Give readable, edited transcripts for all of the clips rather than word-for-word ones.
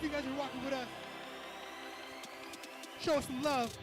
you guys are rocking with us. Show us some love.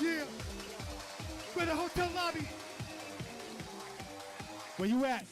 Yeah, we're in the hotel lobby. Where you at?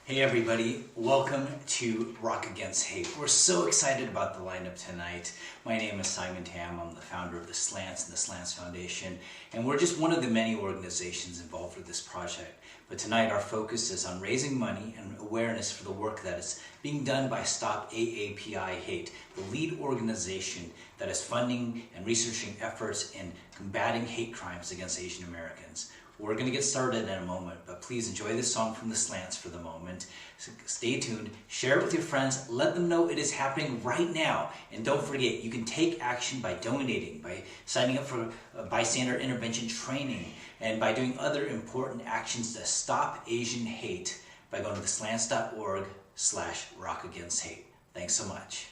Hey everybody, welcome to Rock Against Hate. We're so excited about the lineup tonight. My name is Simon Tam. I'm the founder of the Slants and the Slants Foundation, and we're just one of the many organizations involved with this project. But tonight our focus is on raising money and awareness for the work that is being done by Stop AAPI Hate, the lead organization that is funding and researching efforts in combating hate crimes against Asian Americans. We're going to get started in a moment, but please enjoy this song from the Slants for the moment. So stay tuned, share it with your friends, let them know it is happening right now. And don't forget, you can take action by donating, by signing up for bystander intervention training, and by doing other important actions to stop Asian hate by going to theslants.org/rockagainst-hate. Thanks so much.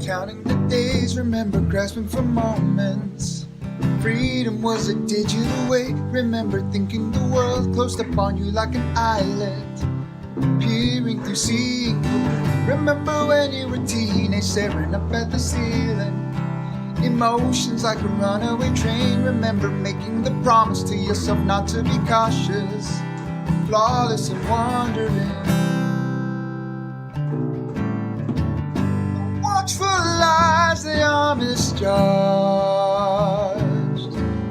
Counting the days, remember grasping for moments. Freedom was a digital way. Remember thinking the world closed upon you like an island. peering through seeing you. Remember when you were a teenage, staring up at the ceiling. Emotions like a runaway train. Remember making the promise to yourself not to be cautious, flawless and wandering. Watchful eyes, they are misjudged.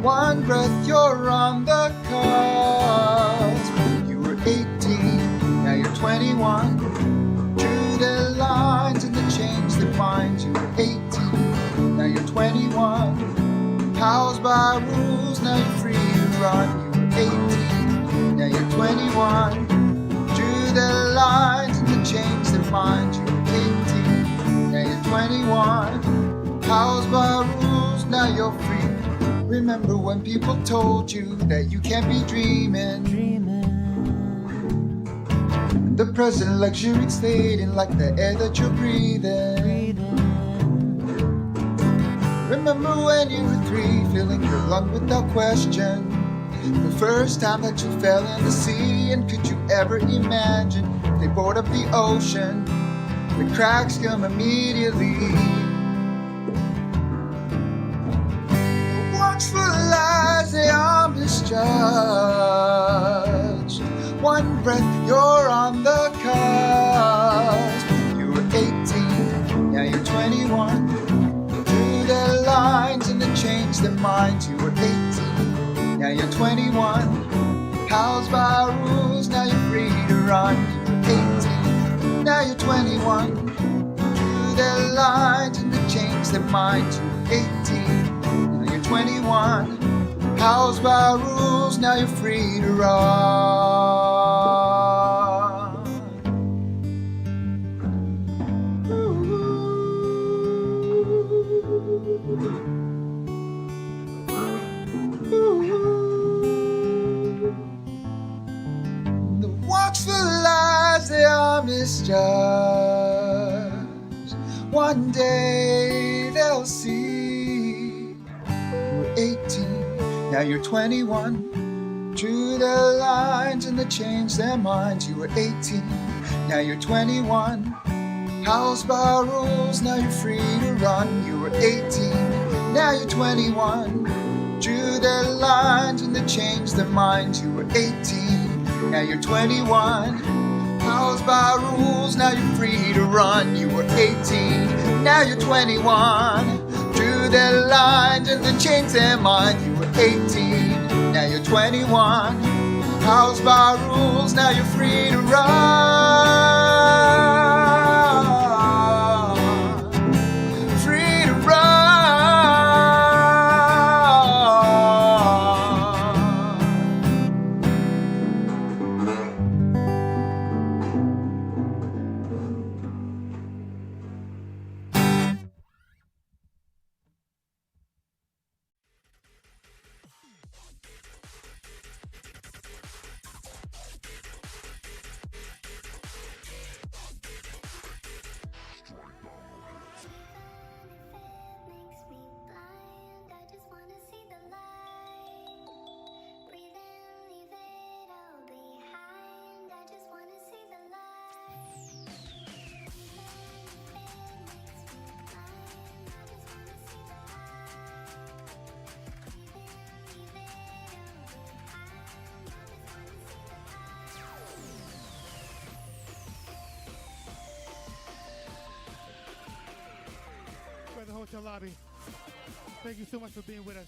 One breath, you're on the cusp. You were 18, now you're 21. Drew their lines and they changed their minds. You were 18, now you're 21. Housed by rules, now you're free to run. You were 18, now you're 21. Drew their lines and they changed their minds. You were 18, now you're 21. Housed by rules, now you're free. Remember when people told you that you can't be dreaming. The present luxury's fading like the air that you're breathing. Remember when you were 3, filling your lung without question. The first time that you fell in the sea, and could you ever imagine they board up the ocean? The cracks come immediately. Watchful eyes, they are misjudged. One breath, you're on the cusp. You were 18, now you're 21. Drew their lines and they changed their minds. You were 18, now you're 21. Housed by rules, now you're free to run. You were 18, now you're 21. Drew their lines and they changed their minds. You were 18, now you're 21. Housed by rules, now you're free to run. The watchful eyes, they are misjudged. One day they'll see. You were 18, now you're 21. Drew their lines and they changed their minds. You were 18, now you're 21. Housed by rules, now you're free to run. You were 18, now you're 21. Drew their lines and they changed their minds. You were 18, now you're 21. Housed by rules, now you're free to run. You were 18, now you're 21. Drew their lines and they changed their minds. You were 18, now you're 21. Housed by rules, now you're free to run. Free to run. We're at the hotel lobby. Thank you so much for being with us.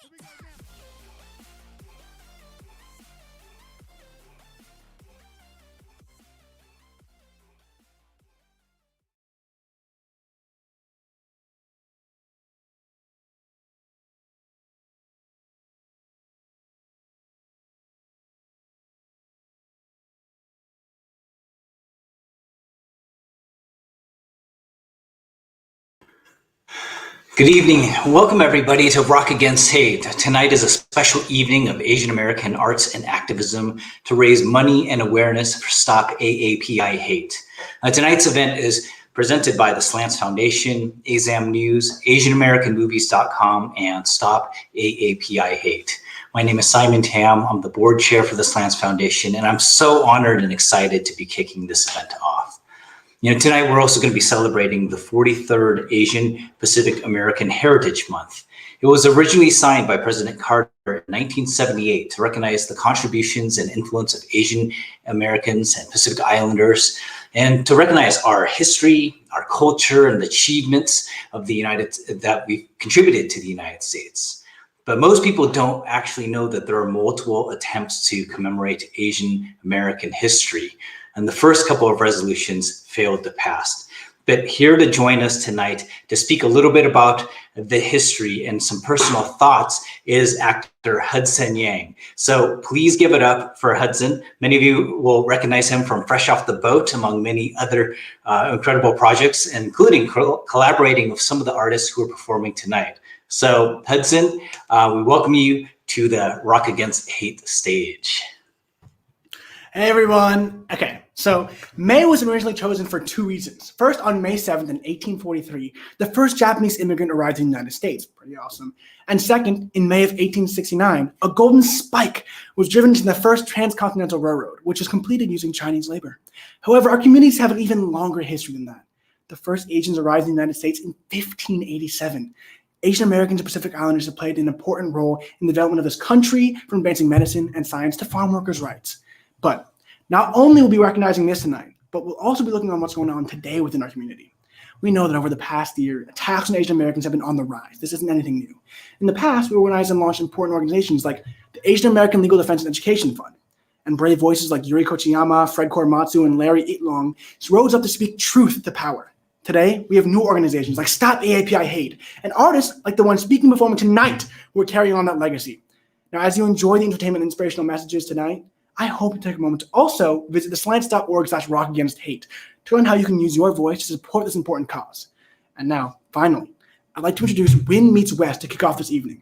Here we go again. Good evening. Welcome everybody to Rock Against Hate. Tonight is a special evening of Asian American arts and activism to raise money and awareness for Stop AAPI Hate. Tonight's event is presented by the Slants Foundation, AsAm News, AsianAmericanMovies.com, and Stop AAPI Hate. My name is Simon Tam. I'm the board chair for the Slants Foundation, and I'm so honored and excited to be kicking this event off. Tonight we're also going to be celebrating the 43rd Asian Pacific American Heritage Month. It was originally signed by President Carter in 1978 to recognize the contributions and influence of Asian Americans and Pacific Islanders, and to recognize our history, our culture, and the achievements of that we've contributed to the United States. But most people don't actually know that there are multiple attempts to commemorate Asian American history, and the first couple of resolutions failed to pass. But here to join us tonight to speak a little bit about the history and some personal thoughts is actor Hudson Yang. So please give it up for Hudson. Many of you will recognize him from Fresh Off the Boat, among many other incredible projects, including collaborating with some of the artists who are performing tonight. So Hudson, we welcome you to the Rock Against Hate stage. Hey everyone. Okay, so May was originally chosen for two reasons. First, on May 7th in 1843, the first Japanese immigrant arrived in the United States. Pretty awesome. And second, in May of 1869, a golden spike was driven into the first transcontinental railroad, which was completed using Chinese labor. However, our communities have an even longer history than that. The first Asians arrived in the United States in 1587. Asian Americans and Pacific Islanders have played an important role in the development of this country, from advancing medicine and science to farm workers' rights. But not only will we be recognizing this tonight, but we'll also be looking on what's going on today within our community. We know that over the past year, attacks on Asian Americans have been on the rise. This isn't anything new. In the past, we organized and launched important organizations like the Asian American Legal Defense and Education Fund, and brave voices like Yuri Kochiyama, Fred Korematsu, and Larry Itlong rose up to speak truth to power. Today, we have new organizations like Stop AAPI Hate, and artists like the one speaking before me tonight who are carrying on that legacy. Now, as you enjoy the entertainment and inspirational messages tonight, I hope you take a moment to also visit the slants.org/rockagainst-hate to learn how you can use your voice to support this important cause. And now, finally, I'd like to introduce Win Meets West to kick off this evening.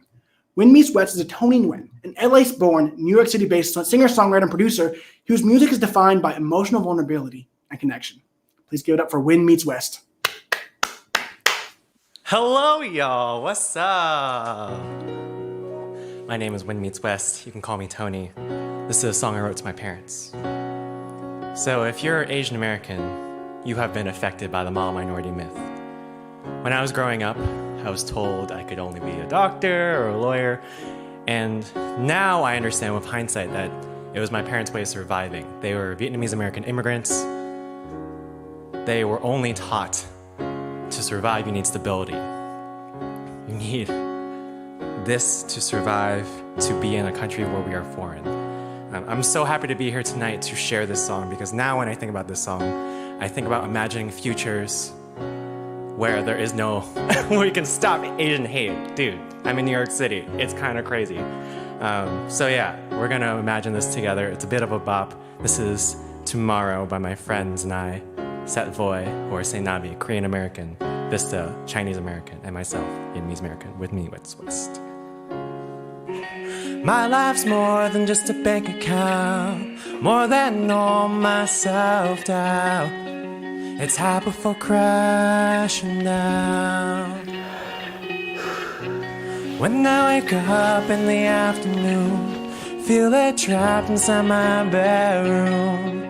Win Meets West is a Tony Nguyen, an LA-born, New York City-based singer-songwriter and producer whose music is defined by emotional vulnerability and connection. Please give it up for Win Meets West. Hello, y'all. What's up? My name is Win Meets West. You can call me Tony. This is a song I wrote to my parents. So if you're Asian American, you have been affected by the model minority myth. When I was growing up, I was told I could only be a doctor or a lawyer. And now I understand with hindsight that it was my parents' way of surviving. They were Vietnamese American immigrants. They were only taught to survive, you need stability. You need this to survive, to be in a country where we are foreign. I'm so happy to be here tonight to share this song, because now when I think about this song, I think about imagining futures where there is no, where you can stop Asian hate. Dude, I'm in New York City. It's kind of crazy. So yeah, we're gonna imagine this together. It's a bit of a bop. This is Tomorrow by my friends and I, Sat Voy, or Say Nabi, Korean American, Vista, Chinese American, and myself, Vietnamese American, with me, West West. My life's more than just a bank account, more than all my self-doubt. It's high before crashing down. When I wake up in the afternoon, feel it trapped inside my bedroom.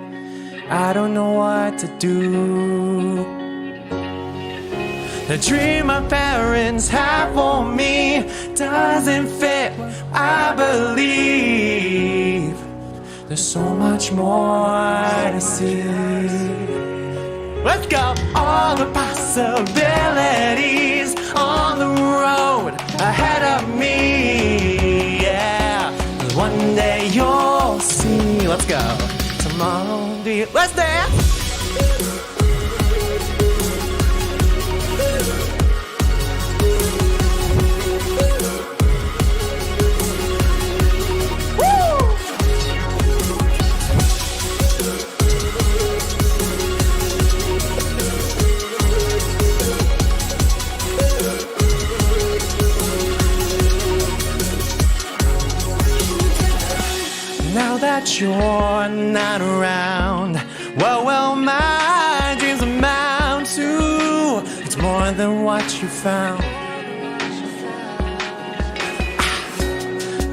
I don't know what to do. The dream my parents have for me doesn't fit, I believe. There's so much more to see. Let's go! All the possibilities on the road ahead of me, yeah. One day you'll see. Let's go. Tomorrow, let's dance! Now that you're not around, what will my dreams amount to? than what you found.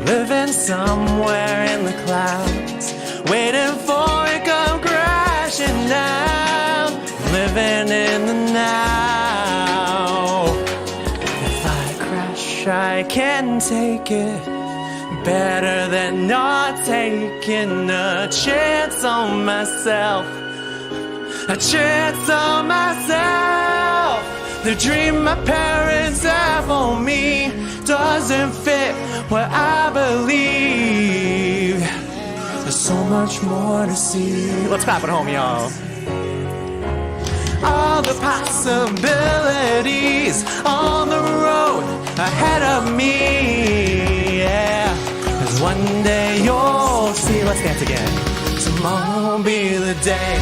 Living somewhere in the clouds, waiting for it come crashing down. Living in the now. If I crash, I can take it. Better than not taking a chance on myself. A chance on myself. The dream my parents have for me doesn't fit what I believe. There's so much more to see. Let's clap it home, y'all. All the possibilities on the road ahead of me, yeah. 'Cause one day you'll see. Let's dance again. Tomorrow will be the day.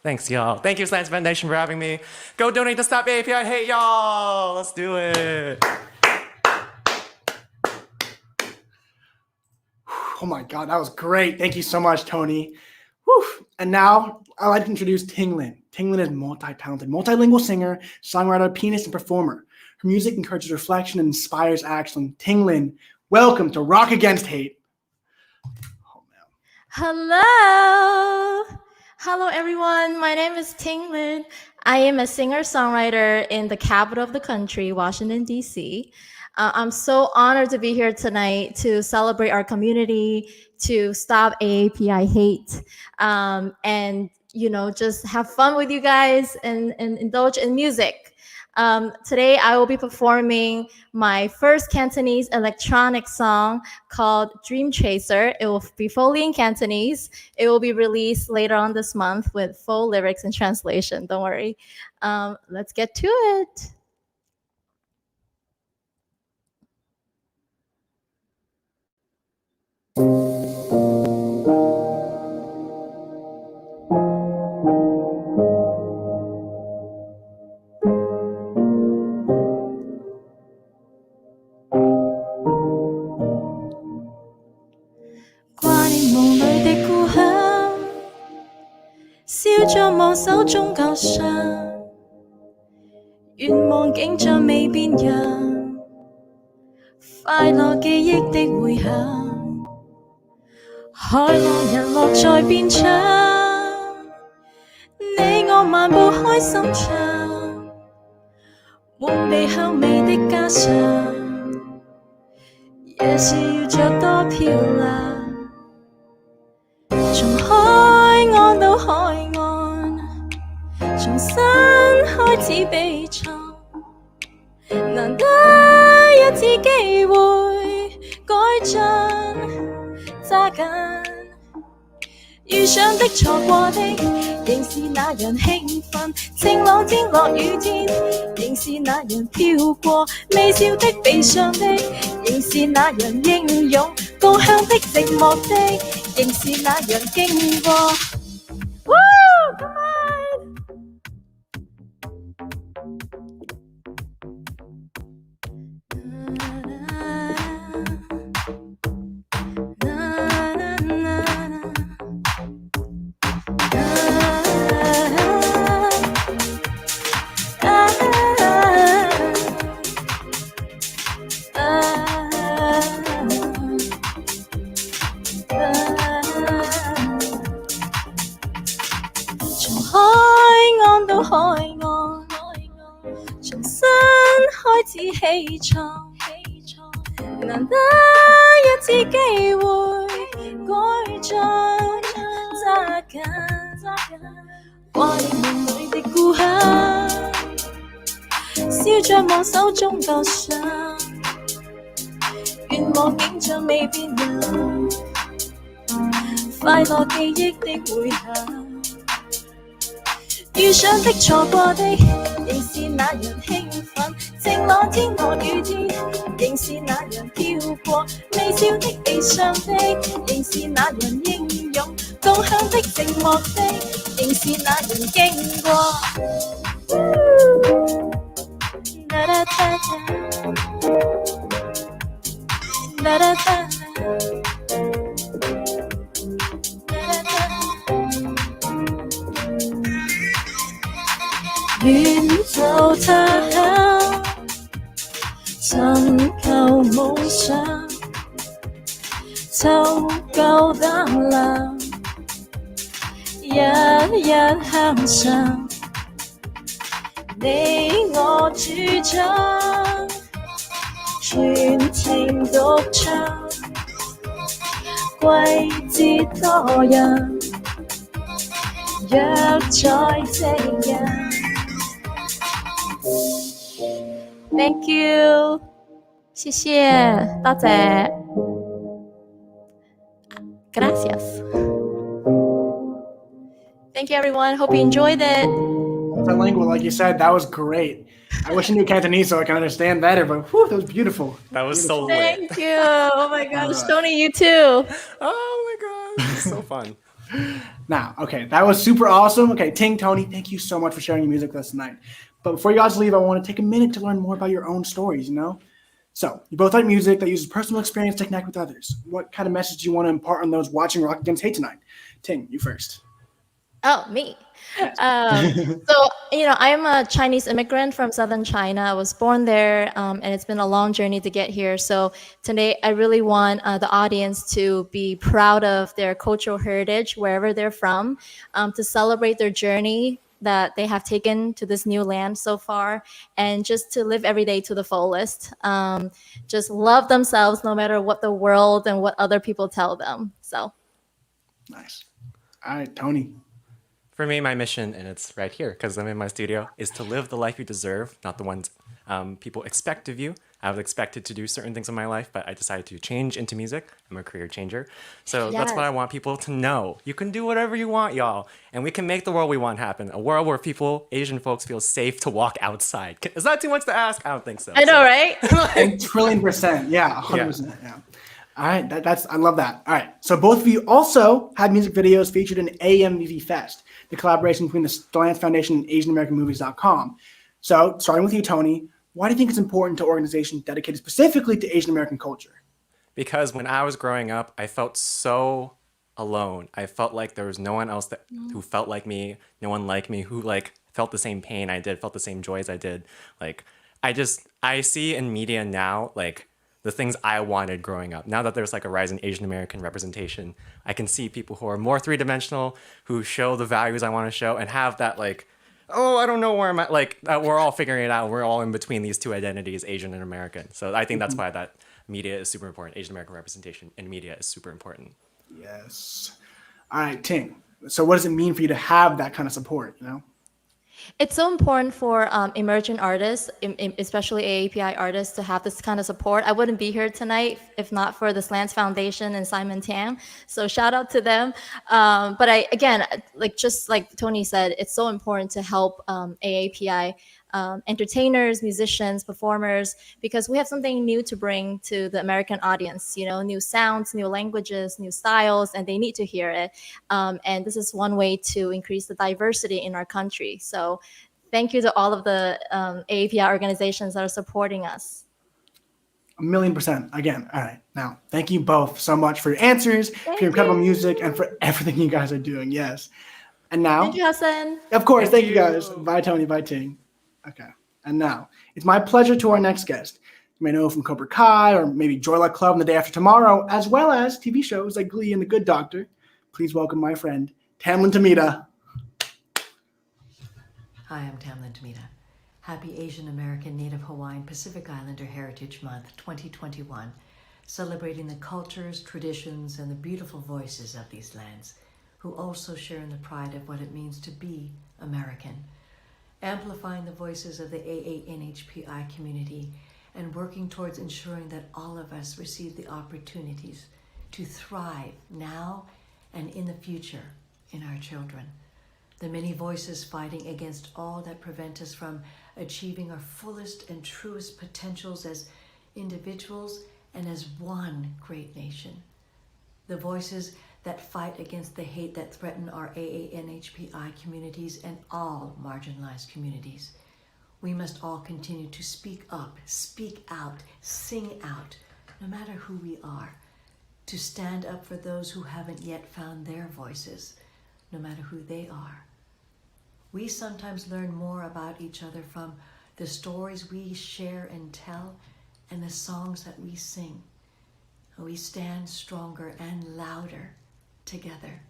Thanks, y'all. Thank you, Slants Foundation, for having me. Go donate to Stop AAPI Hate, y'all. Let's do it. Oh my God, that was great. Thank you so much, Tony. Whew. And now I'd like to introduce Ting Lin. Ting Lin is a multi-talented, multilingual singer, songwriter, pianist, and performer. Her music encourages reflection and inspires action. Ting Lin, welcome to Rock Against Hate. Oh, man. Hello. Hello, everyone. My name is Ting Lin. I am a singer-songwriter in the capital of the country, Washington, D.C. I'm so honored to be here tonight to celebrate our community, to stop AAPI hate, and, you know, just have fun with you guys and indulge in music. Today, I will be performing my first Cantonese electronic song called Dream Chaser. It will be fully in Cantonese. It will be released later on this month with full lyrics and translation. Don't worry. Let's get to it.在望手中舊相，願望景象未變樣，快樂記憶的回響，海浪人落在邊唱，你我漫步開心場，滿地香味的家常，夜市要着多漂亮，從海岸到海岸，重新開始比賽，難得一次機會改進揸緊，遇上的錯過的，仍是那樣興奮，晴朗天落雨天，仍是那樣飄過，微笑的悲傷的，仍是那樣英勇，高香的寂寞的，仍是那樣經過。Woo! Come on! 始起床，難得一次機會改進，揸緊懷念夢裏的故鄉，笑着望手中舊相，願望景象未變樣，快樂記憶的回響。遇上的錯過的，仍是那樣興奮；晴朗天和雨天，仍是那樣飄過；微笑的悲傷的，仍是那樣英勇；共享的寂寞的，仍是那樣經過。Da da da da da da da。遠走他鄉，尋求夢想，湊夠膽量，日日向上，你我主張，全情獨唱，季節多樣，若在夕陽。Thank you， 謝謝，多謝 ，Gracias。Thank you, everyone. Hope you enjoyed it. Multilingual, like you said, that was great. I wish I knew Cantonese so I can understand better, but whew, that was beautiful. That was so lit. Thank you. Oh my gosh, Tony, you too. Oh my god, this is so fun. Now, okay, that was super awesome. Okay, Ting, Tony, thank you so much for sharing your music with us tonight. But before you guys leave, I want to take a minute to learn more about your own stories, you know? So, you both like music that uses personal experience to connect with others. What kind of message do you want to impart on those watching Rock Against Hate tonight? Ting, you first. Oh, me. So, I'm a Chinese immigrant from southern China. I was born there, and it's been a long journey to get here. So today, I really want the audience to be proud of their cultural heritage, wherever they're from, to celebrate their journey that they have taken to this new land so far, and just to live every day to the fullest. Just love themselves no matter what the world and what other people tell them. So Nice. All right, Tony. For me, my mission, and it's right here because I'm in my studio, is to live the life you deserve, not the ones people expect of you. I was expected to do certain things in my life, but I decided to change into music. I'm a career changer. So that's what I want people to know. You can do whatever you want, y'all. And we can make the world we want happen. A world where people, Asian folks, feel safe to walk outside. Is that too much to ask? I don't think so. I know, right? A trillion %. Yeah, 100%. Yeah. All right, that's I love that. All right, so both of you also had music videos featured in AMVV Fest, the collaboration between the Slants Foundation and AsianAmericanMovies.com. So, starting with you, Tony, why do you think it's important to organizations dedicated specifically to Asian American culture? Because when I was growing up, I felt so alone. I felt like there was no one else who felt like me, no one like me, who felt the same pain I did, felt the same joys I did. I see in media now, the things I wanted growing up. Now that there's a rise in Asian American representation, I can see people who are more three-dimensional, who show the values I want to show, and have that I don't know where I'm at. We're all figuring it out. We're all in between these two identities, Asian and American. So I think that's why that media is super important. Asian American representation in media is super important. Yes. All right, Ting. So what does it mean for you to have that kind of support, It's so important for emerging artists, especially AAPI artists, to have this kind of support. I wouldn't be here tonight if not for the Slants Foundation and Simon Tam. So shout out to them. But just like Tony said, it's so important to help AAPI entertainers, musicians, performers, because we have something new to bring to the American audience, new sounds, new languages, new styles, and they need to hear it. And this is one way to increase the diversity in our country. So thank you to all of the AAPI organizations that are supporting us. 1,000,000%. Again, all right. Now, thank you both so much for your answers, for your incredible music, and for everything you guys are doing. Yes. And now, thank you, Hudson. Of course, thank you guys. Bye, Tony. Bye, Ting. Okay. And now, it's my pleasure to our next guest. You may know from Cobra Kai or maybe Joy Luck Club and The Day After Tomorrow, as well as TV shows like Glee and The Good Doctor. Please welcome my friend, Tamlyn Tomita. Hi, I'm Tamlyn Tomita. Happy Asian American Native Hawaiian Pacific Islander Heritage Month 2021, celebrating the cultures, traditions, and the beautiful voices of these lands, who also share in the pride of what it means to be American, amplifying the voices of the AANHPI community and working towards ensuring that all of us receive the opportunities to thrive now and in the future in our children. The many voices fighting against all that prevent us from achieving our fullest and truest potentials as individuals and as one great nation. The voices that fight against the hate that threaten our AANHPI communities and all marginalized communities. We must all continue to speak up, speak out, sing out, no matter who we are, to stand up for those who haven't yet found their voices, no matter who they are. We sometimes learn more about each other from the stories we share and tell and the songs that we sing. We stand stronger and louder together.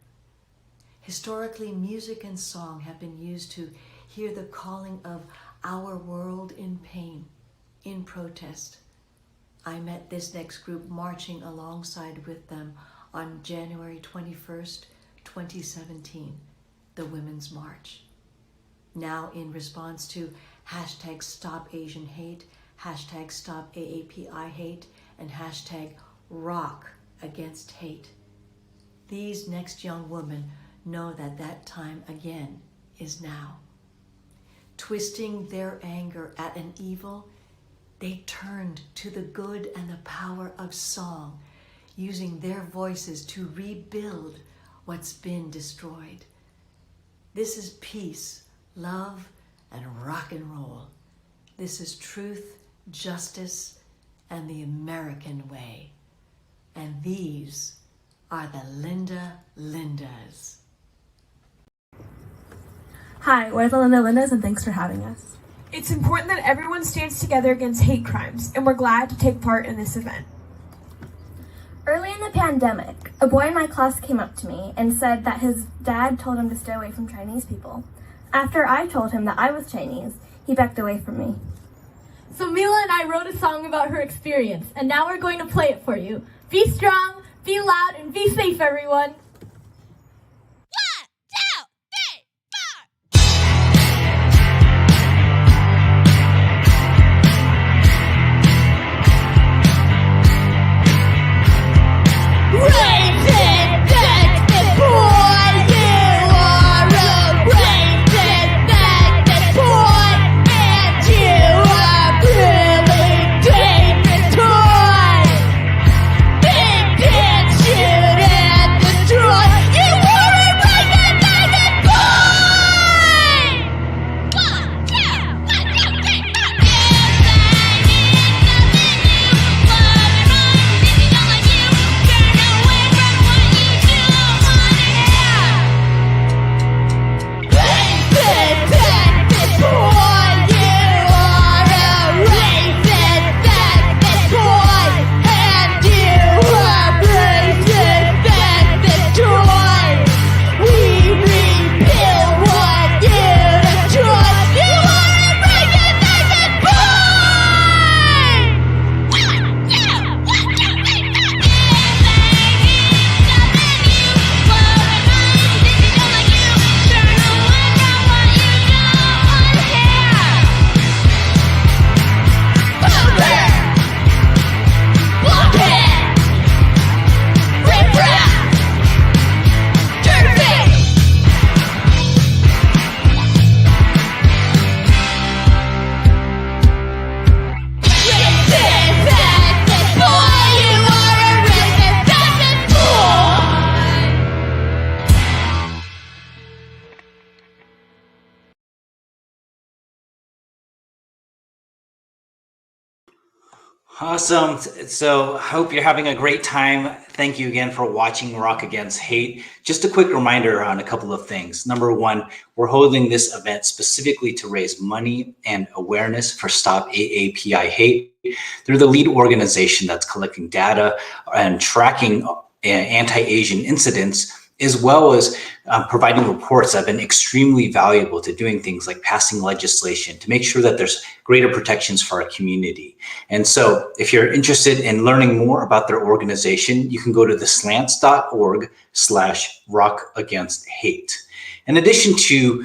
Historically, music and song have been used to hear the calling of our world in pain, in protest. I met this next group marching alongside with them on January 21st, 2017, the Women's March. Now in response to hashtag Stop Asian Hate, hashtag Stop AAPI Hate, and hashtag Rock Against Hate. These next young women know that that time again is now. Twisting their anger at an evil, they turned to the good and the power of song, using their voices to rebuild what's been destroyed. This is peace, love, and rock and roll. This is truth, justice, and the American way. And these are the Lindas. Hi, we're the Lindas, and thanks for having us. It's important that everyone stands together against hate crimes, and we're glad to take part in this event. Early in the pandemic, a boy in my class came up to me and said that his dad told him to stay away from Chinese people. After I told him that I was Chinese, he backed away from me. So Mila and I wrote a song about her experience, and now we're going to play it for you. Be strong, be loud, and be safe, everyone. Awesome. So I hope you're having a great time. Thank you again for watching Rock Against Hate. Just a quick reminder on a couple of things. Number one, we're holding this event specifically to raise money and awareness for Stop AAPI Hate. They're the lead organization that's collecting data and tracking anti-Asian incidents as well as providing reports that have been extremely valuable to doing things like passing legislation to make sure that there's greater protections for our community. And so if you're interested in learning more about their organization, you can go to the slants.org/rockagainst-hate. In addition to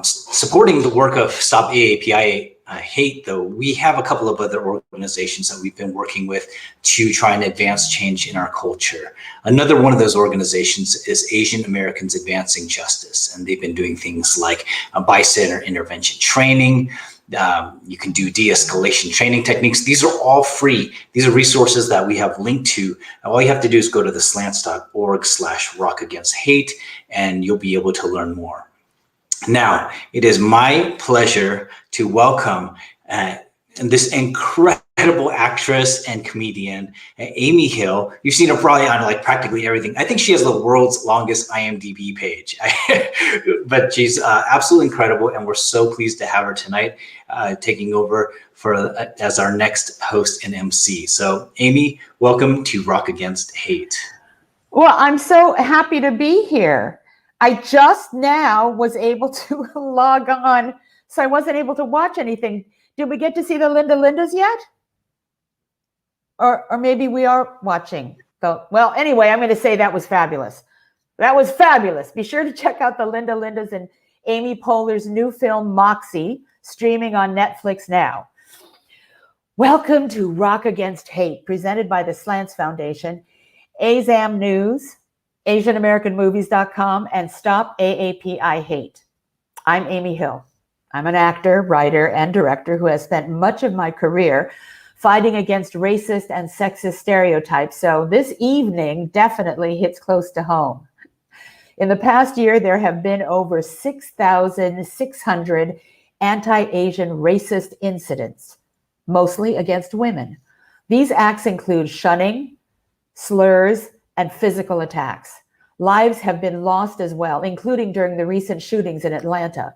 supporting the work of Stop AAPI Hate, though, we have a couple of other organizations that we've been working with to try and advance change in our culture. Another one of those organizations is Asian Americans Advancing Justice, and they've been doing things like bystander intervention training. You can do de-escalation training techniques. These are all free. These are resources that we have linked to. All you have to do is go to the slants.org/rockagainst-hate, and you'll be able to learn more. Now, it is my pleasure to welcome this incredible actress and comedian, Amy Hill. You've seen her probably on like practically everything. I think she has the world's longest IMDb page, but she's absolutely incredible, and we're so pleased to have her tonight, taking over as our next host and MC. So, Amy, welcome to Rock Against Hate. Well, I'm so happy to be here. I just now was able to log on, so I wasn't able to watch anything. Did we get to see the Lindas yet? Or maybe we are watching. So, well, anyway, I'm going to say that was fabulous. That was fabulous. Be sure to check out the Lindas and Amy Poehler's new film, Moxie, streaming on Netflix now. Welcome to Rock Against Hate, presented by the Slants Foundation, AsAm News, AsianAmericanMovies.com, and Stop AAPI Hate. I'm Amy Hill. I'm an actor, writer, and director who has spent much of my career fighting against racist and sexist stereotypes, so this evening definitely hits close to home. In the past year, there have been over 6,600 anti-Asian racist incidents, mostly against women. These acts include shunning, slurs, and physical attacks. Lives have been lost as well, including during the recent shootings in Atlanta.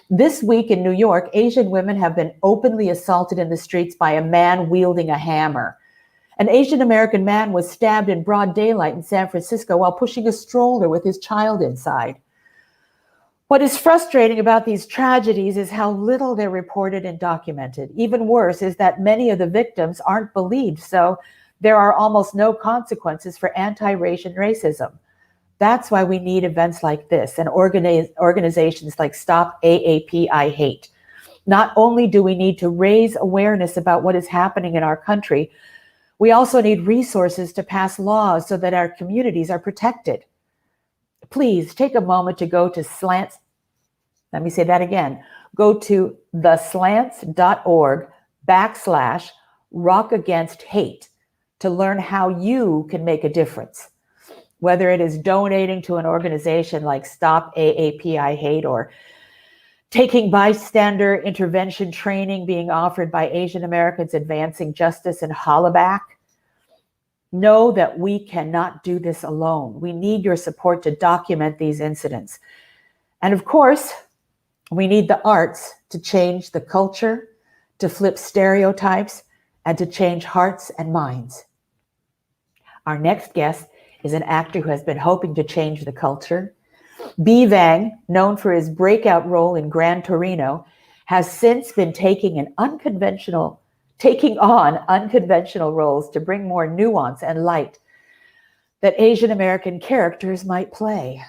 This week in New York, Asian women have been openly assaulted in the streets by a man wielding a hammer. An Asian American man was stabbed in broad daylight in San Francisco while pushing a stroller with his child inside. What is frustrating about these tragedies is how little they're reported and documented. Even worse is that many of the victims aren't believed, so there are almost no consequences for anti-Asian racism. That's why we need events like this and organizations like Stop AAPI Hate. Not only do we need to raise awareness about what is happening in our country, we also need resources to pass laws so that our communities are protected. Please take a moment to go to Slants. Let me say that again. Go to theslants.org/rockagainst-hate to learn how you can make a difference. Whether it is donating to an organization like Stop AAPI Hate or taking bystander intervention training being offered by Asian Americans Advancing Justice in Hollaback, know that we cannot do this alone. We need your support to document these incidents. And of course, we need the arts to change the culture, to flip stereotypes, and to change hearts and minds. Our next guest is an actor who has been hoping to change the culture. Vang, known for his breakout role in Gran Torino, has since been taking on unconventional roles to bring more nuance and light that Asian American characters might play.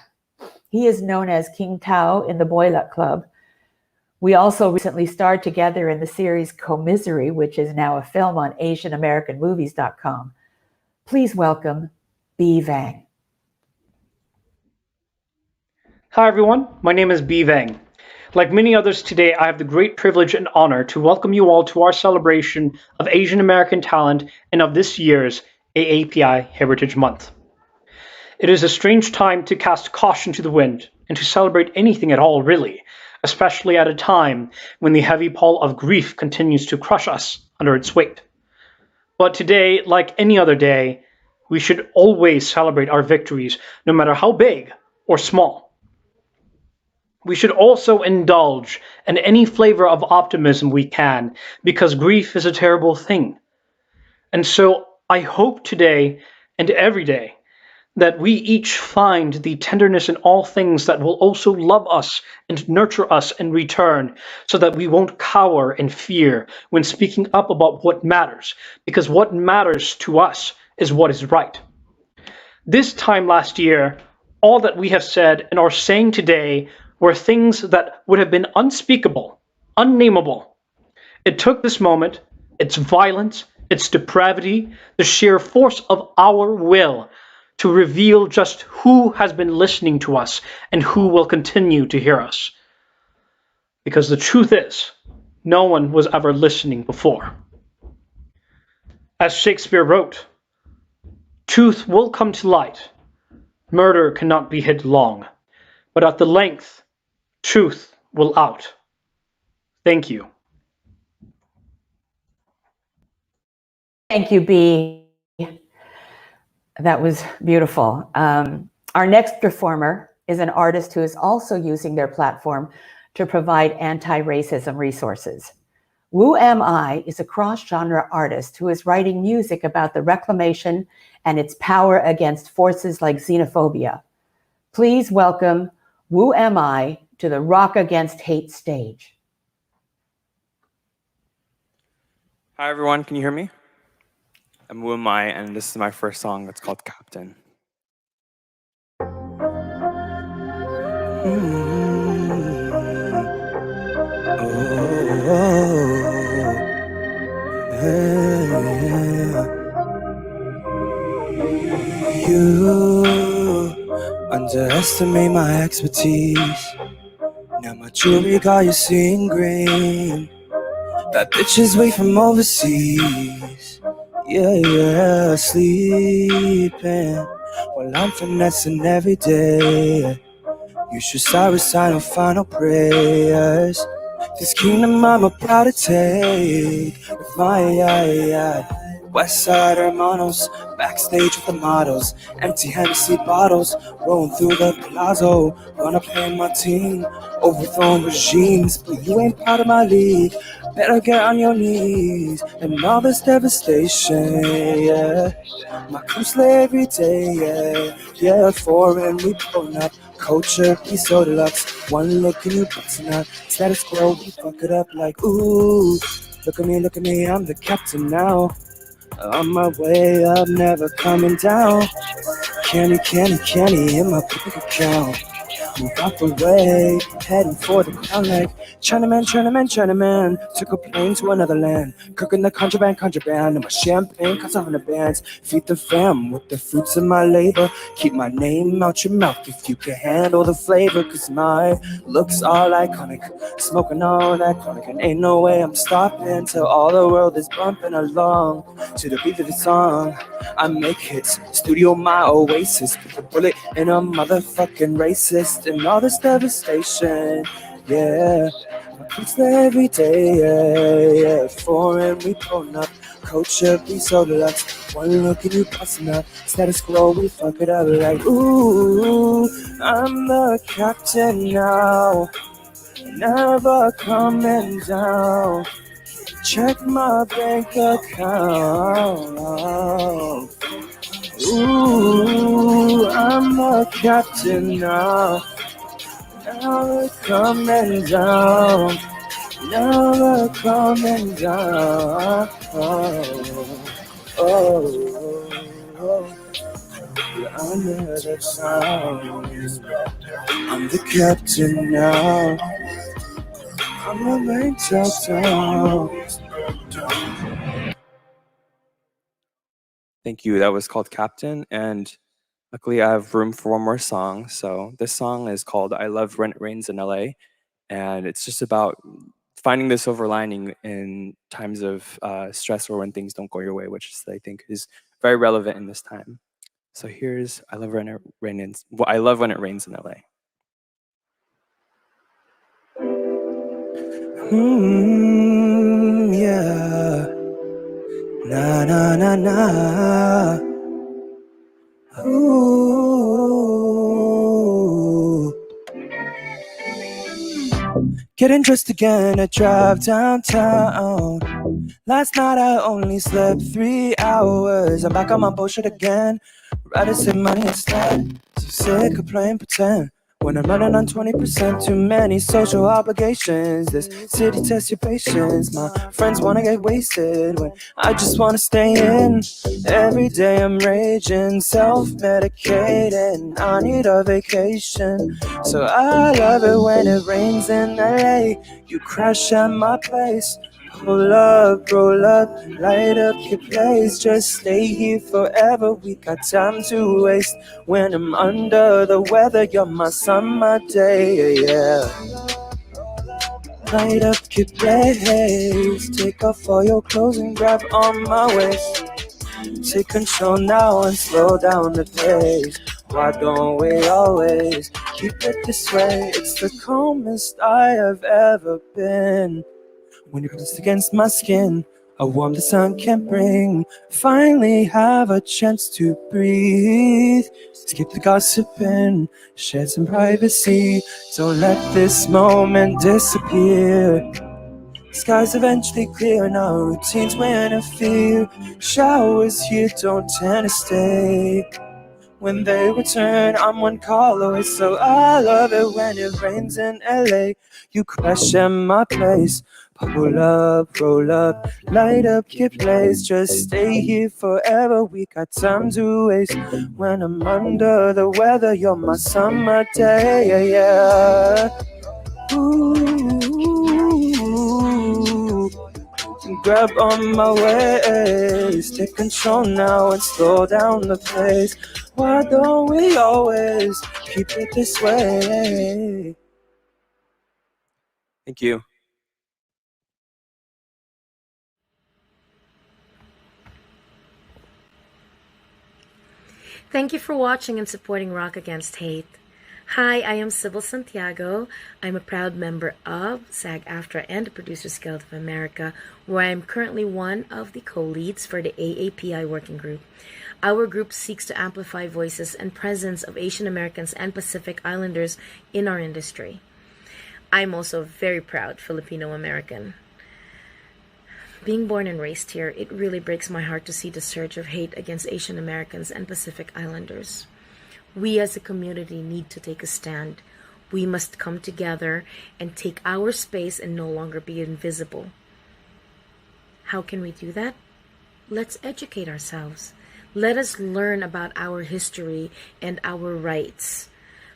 He is known as King Tao in the Boyluck Club. We also recently starred together in the series Commisery, which is now a film on AsianAmericanMovies.com. Please welcome Vang. Hi everyone, my name is Vang. Like many others today, I have the great privilege and honor to welcome you all to our celebration of Asian American talent and of this year's AAPI Heritage Month. It is a strange time to cast caution to the wind and to celebrate anything at all, really, especially at a time when the heavy pall of grief continues to crush us under its weight. But today, like any other day, we should always celebrate our victories, no matter how big or small. We should also indulge in any flavor of optimism we can, because grief is a terrible thing. And so I hope today and every day that we each find the tenderness in all things that will also love us and nurture us in return, so that we won't cower in fear when speaking up about what matters, because what matters to us is what is right. This time last year, all that we have said and are saying today were things that would have been unspeakable, unnameable. It took this moment, its violence, its depravity, the sheer force of our will, to reveal just who has been listening to us and who will continue to hear us. Because the truth is, no one was ever listening before. As Shakespeare wrote, truth will come to light. Murder cannot be hid long, but at the length, truth will out. Thank you. Thank you, B. That was beautiful. Our next performer is an artist who is also using their platform to provide anti-racism resources. Wu Am I is a cross-genre artist who is writing music about the reclamation and its power against forces like xenophobia. Please welcome Wu Am I to the Rock Against Hate stage. Hi everyone, can you hear me? I'm Wu Am I, and this is my first song. It's called Captain. You underestimate my expertise. Now my jewelry got you seeing green. That bitches way from overseas. Yeah, sleeping while I'm finessing every day. You should start reciting final prayers. This kingdom I'm about to take with my West Side hermanos, backstage with the models, empty Hennessy bottles, rolling through the palazzo. Gonna play my team, overthrowing regimes, but you ain't part of my league. Better get on your knees, and all this devastation, yeah. My crew slay every day, yeah. Foreign, we pulling up. Culture, be so deluxe. One look and you busting out. Status quo, we fuck it up like, ooh. Look at me, I'm the captain now. On my way up, never coming down. Candy in my bank account. Move out the way, heading for the crown like Chinaman. Took a plane to another land, cooking the contraband. And my champagne cuts off in the bands. Feed the fam with the fruits of my labor. Keep my name out your mouth if you can handle the flavor. Cause my looks are iconic, smoking all that chronic. And ain't no way I'm stopping till all the world is bumping along to the beat of the song. I make hits, studio my oasis. Put the bullet in a motherfucking racist. And all this devastation, yeah. My kids there every day, yeah. Foreign, we pulling up. Culture, be so deluxe. One look and you busting up. Status quo, we fuck it up like, ooh. I'm the captain now, never coming down. Check my bank account. Ooh, I'm the captain now. Never coming down. Never coming down. You're under the sound. I'm the captain now. I'm the main down. Thank you. That was called Captain, and luckily I have room for one more song. So this song is called I Love When It Rains in LA, and it's just about finding the silver lining in times of stress or when things don't go your way, which is, I think is very relevant in this time. So here's I Love When It Rains. Well, I Love When It Rains in LA. Yeah. Na na na na. Ooh. Getting dressed again, I drive downtown. Last night I only slept 3 hours. I'm back on my bullshit again. Rather save money instead. So sick of playing pretend. When I'm running on 20%, too many social obligations. This city tests your patience. My friends wanna get wasted when I just wanna stay in. Every day I'm raging, self-medicating. I need a vacation. So I love it when it rains in LA. You crash at my place. Pull up, roll up, light up your place. Just stay here forever, we got time to waste. When I'm under the weather, you're my summer day, yeah. Light up your place. Take off all your clothes and grab on my waist. Take control now and slow down the pace. Why don't we always keep it this way? It's the calmest I have ever been. When you're pressed against my skin, a warmth the sun can't bring. Finally have a chance to breathe. Skip the gossiping, share some privacy. Don't let this moment disappear. Skies eventually clear and our routines will interfere. Showers here don't tend to stay. When they return, I'm one call away. So I love it when it rains in LA. You crash at my place. Pull up, roll up, light up your place. Just stay here forever, we got time to waste. When I'm under the weather, you're my summer day, yeah. Ooh, grab on my waist. Take control now and slow down the pace. Why don't we always keep it this way? Thank you. Thank you for watching and supporting Rock Against Hate. Hi, I am Sybil Santiago. I'm a proud member of SAG-AFTRA and the Producers Guild of America, where I am currently one of the co-leads for the AAPI working group. Our group seeks to amplify voices and presence of Asian Americans and Pacific Islanders in our industry. I'm also a very proud Filipino American. Being born and raised here, it really breaks my heart to see the surge of hate against Asian Americans and Pacific Islanders. We as a community need to take a stand. We must come together and take our space and no longer be invisible. How can we do that? Let's educate ourselves. Let us learn about our history and our rights.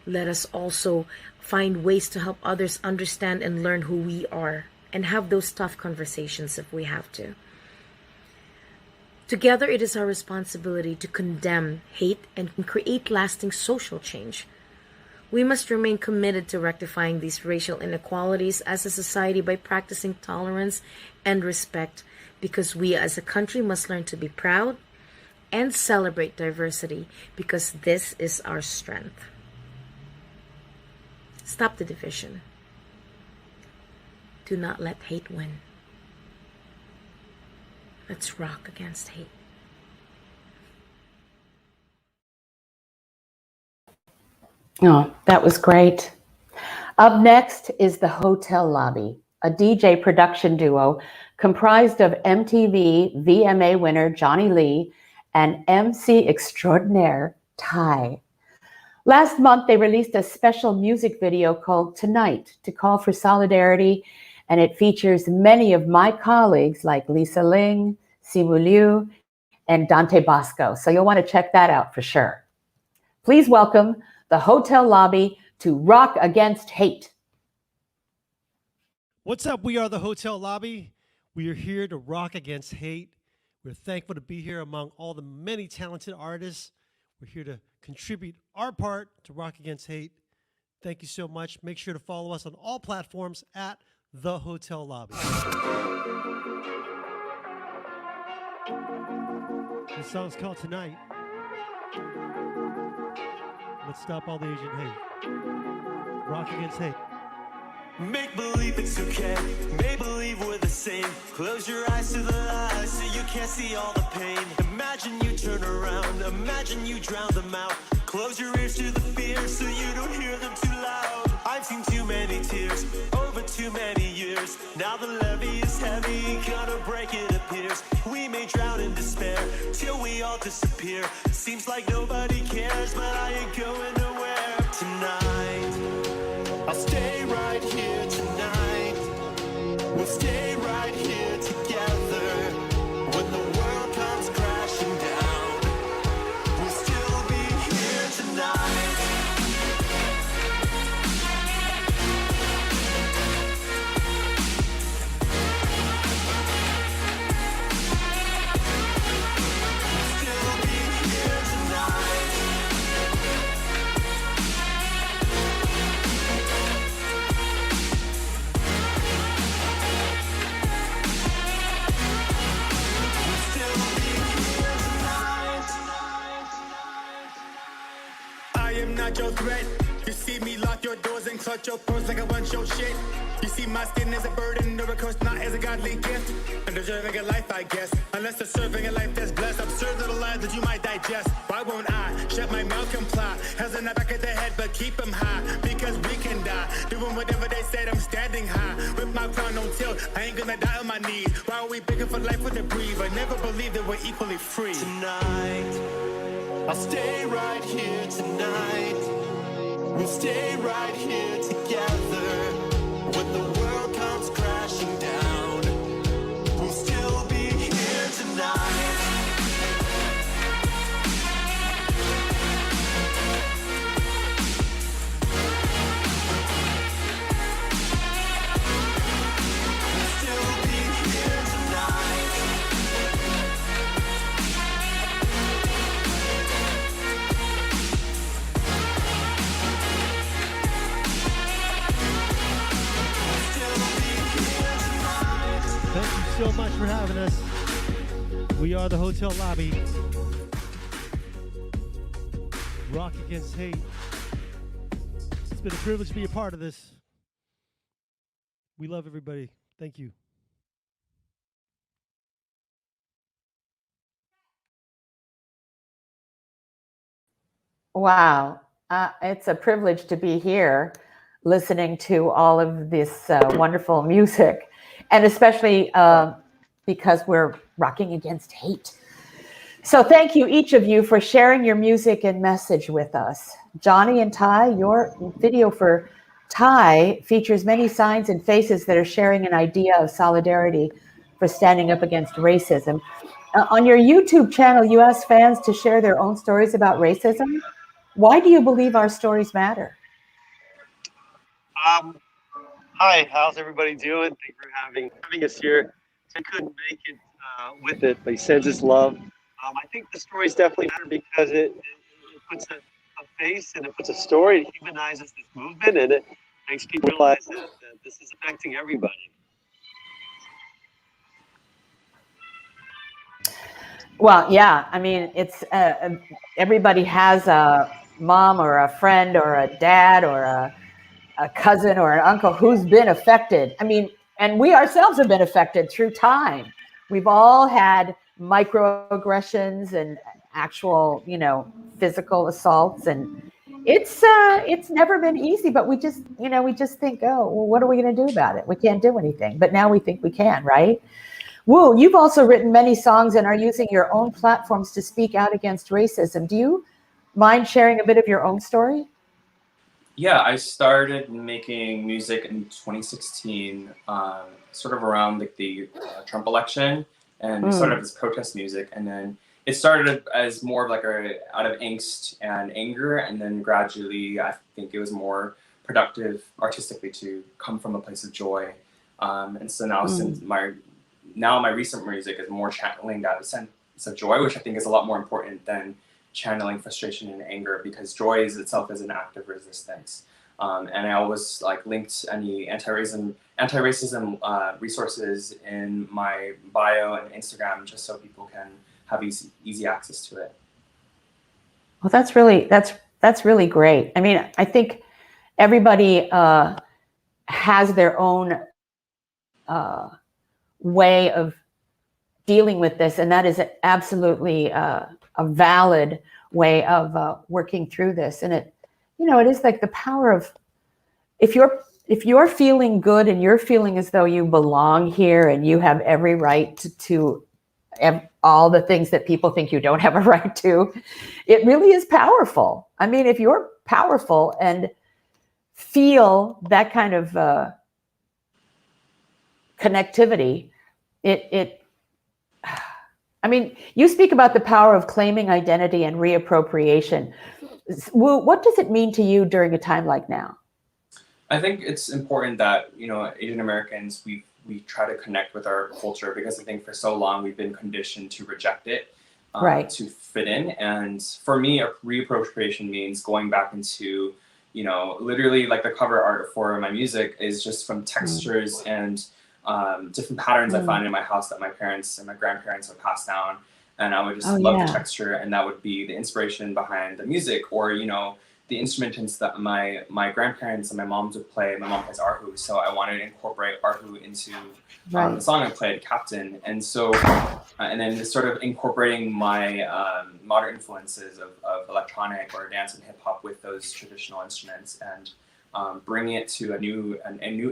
Let us also find ways to help others understand and learn who we are, and have those tough conversations if we have to. Together, it is our responsibility to condemn hate and create lasting social change. We must remain committed to rectifying these racial inequalities as a society by practicing tolerance and respect, because we as a country must learn to be proud and celebrate diversity, because this is our strength. Stop the division. Do not let hate win. Let's rock against hate. Oh, that was great. Up next is the Hotel Lobby, a DJ production duo comprised of MTV VMA winner Johnny Lee and MC extraordinaire Ty. Last month, they released a special music video called Tonight to call for solidarity, and it features many of my colleagues like Lisa Ling, Simu Liu, and Dante Bosco. So you'll want to check that out for sure. Please welcome the Hotel Lobby to Rock Against Hate. What's up? We are the Hotel Lobby. We are here to rock against hate. We're thankful to be here among all the many talented artists. We're here to contribute our part to rock against hate. Thank you so much. Make sure to follow us on all platforms at The Hotel Lobby. This song's called Tonight. Let's stop all the Asian hate. Rock against hate. Make believe it's okay. Make believe we're the same. Close your eyes to the lies so you can't see all the pain. Imagine you turn around. Imagine you drown them out. Close your ears to the fears so you don't hear them too loud. I've seen too many tears over too many years. Now the levee is heavy, gonna break it appears. We may drown in despair till we all disappear. Seems like nobody cares, but I ain't going nowhere tonight. I'll stay right here tonight. We'll stay right here together. When the world comes crashing down, we'll still be here tonight. Your threat. You see me lock your doors and clutch your pearls like I want your shit. You see my skin as a burden or a curse, not as a godly gift. I'm deserving a life, I guess. Unless they're serving a life that's blessed. Absurd little lies that you might digest. Why won't I shut my mouth, comply? Has a back at the head, but keep them high. Because we can die. Doing whatever they said, I'm standing high. With my crown on tilt, I ain't gonna die on my knees. Why are we begging for life with a breathe? I never believed that we're equally free. Tonight, I'll stay right here tonight. We'll stay right here together. When the world comes crashing down, we'll still be here tonight. We'll still be here tonight. Thank you so much for having us. We are the Hotel Lobby. Rock Against Hate. It's been a privilege to be a part of this. We love everybody. Thank you. Wow. It's a privilege to be here listening to all of this wonderful music, and especially because we're rocking against hate. So thank you, each of you, for sharing your music and message with us. Johnny and Ty, your video for Ty features many signs and faces that are sharing an idea of solidarity for standing up against racism. On your YouTube channel, you ask fans to share their own stories about racism. Why do you believe our stories matter? Hi, how's everybody doing? Thank you for having us here. I couldn't make it with it, but he sends his love. I think the stories definitely matter because it puts a face and it puts a story. It humanizes this movement, and it makes people realize that this is affecting everybody. Well, yeah, I mean, it's everybody has a mom or a friend or a dad or a cousin or an uncle who's been affected. I mean, and we ourselves have been affected through time. We've all had microaggressions and actual, physical assaults, and it's never been easy, but we just think, oh, well, what are we going to do about it? We can't do anything, but now we think we can, right? Woo, you've also written many songs and are using your own platforms to speak out against racism. Do you mind sharing a bit of your own story? Yeah, I started making music in 2016, sort of around the Trump election, and it started as protest music, and then it started as more of like out of angst and anger, and then gradually I think it was more productive artistically to come from a place of joy, and so now since my recent music is more channeling that sense of joy, which I think is a lot more important than channeling frustration and anger, because joy is itself as an act of resistance. And I always linked any anti-racism resources in my bio and Instagram, just so people can have easy access to it. Well, that's really great. I mean, I think everybody has their own way of dealing with this, and that is absolutely a valid way of working through this. And it, it is like the power of, if you're feeling good and you're feeling as though you belong here and you have every right to all the things that people think you don't have a right to, it really is powerful. I mean, if you're powerful and feel that kind of connectivity, I mean, you speak about the power of claiming identity and reappropriation. What does it mean to you during a time like now? I think it's important that, Asian Americans, we try to connect with our culture, because I think for so long we've been conditioned to reject it, right, to fit in. And for me, reappropriation means going back into, literally like the cover art for my music is just from textures and different patterns I find in my house that my parents and my grandparents have passed down. And I would just love the texture, and that would be the inspiration behind the music, or, the instruments that my grandparents and my moms would play. My mom plays erhu, so I wanted to incorporate erhu into the song I played, Captain. And so, and then just sort of incorporating my modern influences of electronic or dance and hip hop with those traditional instruments, and bringing it to a new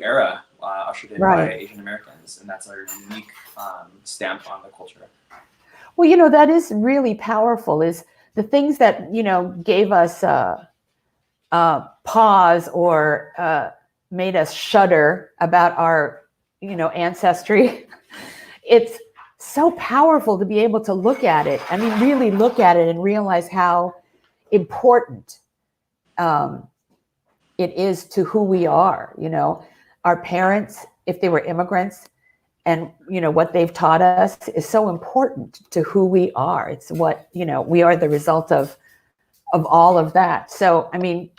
era ushered in by Asian Americans, and that's our unique stamp on the culture. Well, that is really powerful. Is the things that gave us pause or made us shudder about our ancestry. It's so powerful to be able to look at it. I mean, really look at it and realize how important it is to who we are. Our parents, if they were immigrants, and what they've taught us is so important to who we are. It's what we are the result of all of that. So I mean,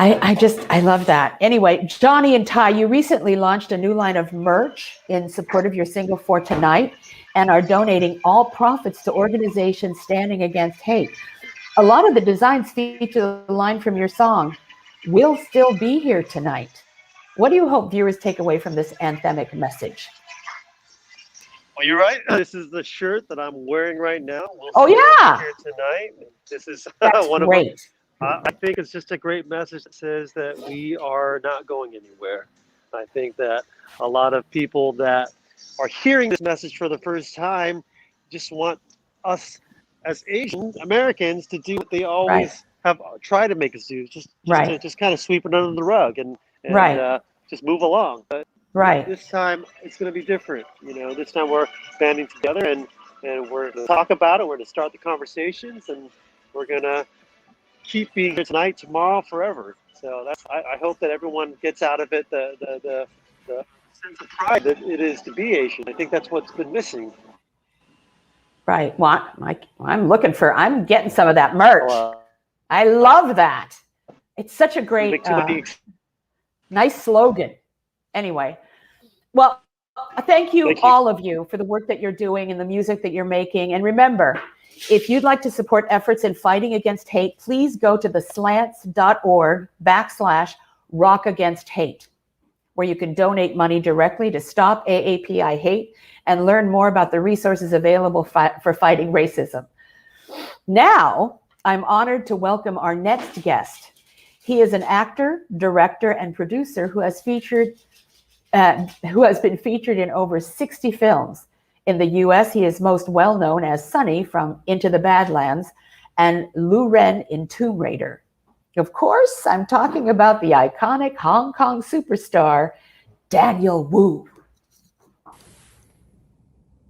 I love that. Anyway, Johnny and Ty, you recently launched a new line of merch in support of your single For Tonight, and are donating all profits to organizations standing against hate. A lot of the designs feature the line from your song, "We'll still be here tonight." What do you hope viewers take away from this anthemic message? Well, you're right. This is the shirt that I'm wearing right now. Oh, yeah. Here tonight. This is That's one great. of them. I think it's just a great message that says that we are not going anywhere. I think that a lot of people that are hearing this message for the first time just want us as Asian Americans to do what they always have tried to make us do, just kind of sweep it under the rug and just move along. But this time it's going to be different. This time we're banding together and we're going to talk about it. We're going to start the conversations, and we're going to keep being here tonight, tomorrow, forever. So I hope that everyone gets out of it the sense of pride that it is to be Asian. I think that's what's been missing. Right. Well, I'm getting some of that merch. I love that. It's such a great, nice slogan. Anyway, well, thank you all of you for the work that you're doing and the music that you're making. And remember, if you'd like to support efforts in fighting against hate, please go to the slants.org/rockagainst-hate, where you can donate money directly to stop AAPI hate and learn more about the resources available for fighting racism. Now, I'm honored to welcome our next guest. He is an actor, director, and producer who has been featured in over 60 films. In the US, he is most well known as Sonny from Into the Badlands and Lu Ren in Tomb Raider. Of course, I'm talking about the iconic Hong Kong superstar, Daniel Wu.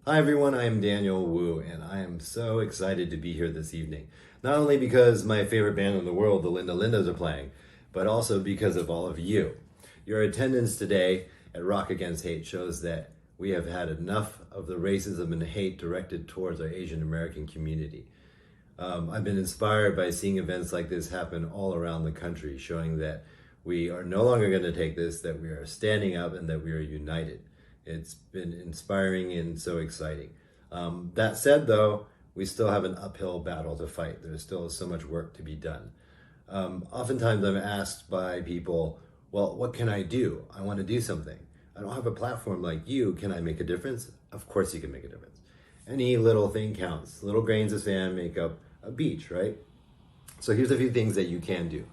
Hi everyone, I am Daniel Wu, and I am so excited to be here this evening. Not only because my favorite band in the world, the Linda Lindas, are playing, but also because of all of you. Your attendance today at Rock Against Hate shows that we have had enough of the racism and hate directed towards our Asian American community. I've been inspired by seeing events like this happen all around the country, showing that we are no longer going to take this, that we are standing up, and that we are united. It's been inspiring and so exciting. That said, though, we still have an uphill battle to fight. There's still so much work to be done. Oftentimes I'm asked by people, well, what can I do? I want to do something. I don't have a platform like you. Can I make a difference? Of course you can make a difference. Any little thing counts. Little grains of sand make up a beach, right? So here's a few things that you can do.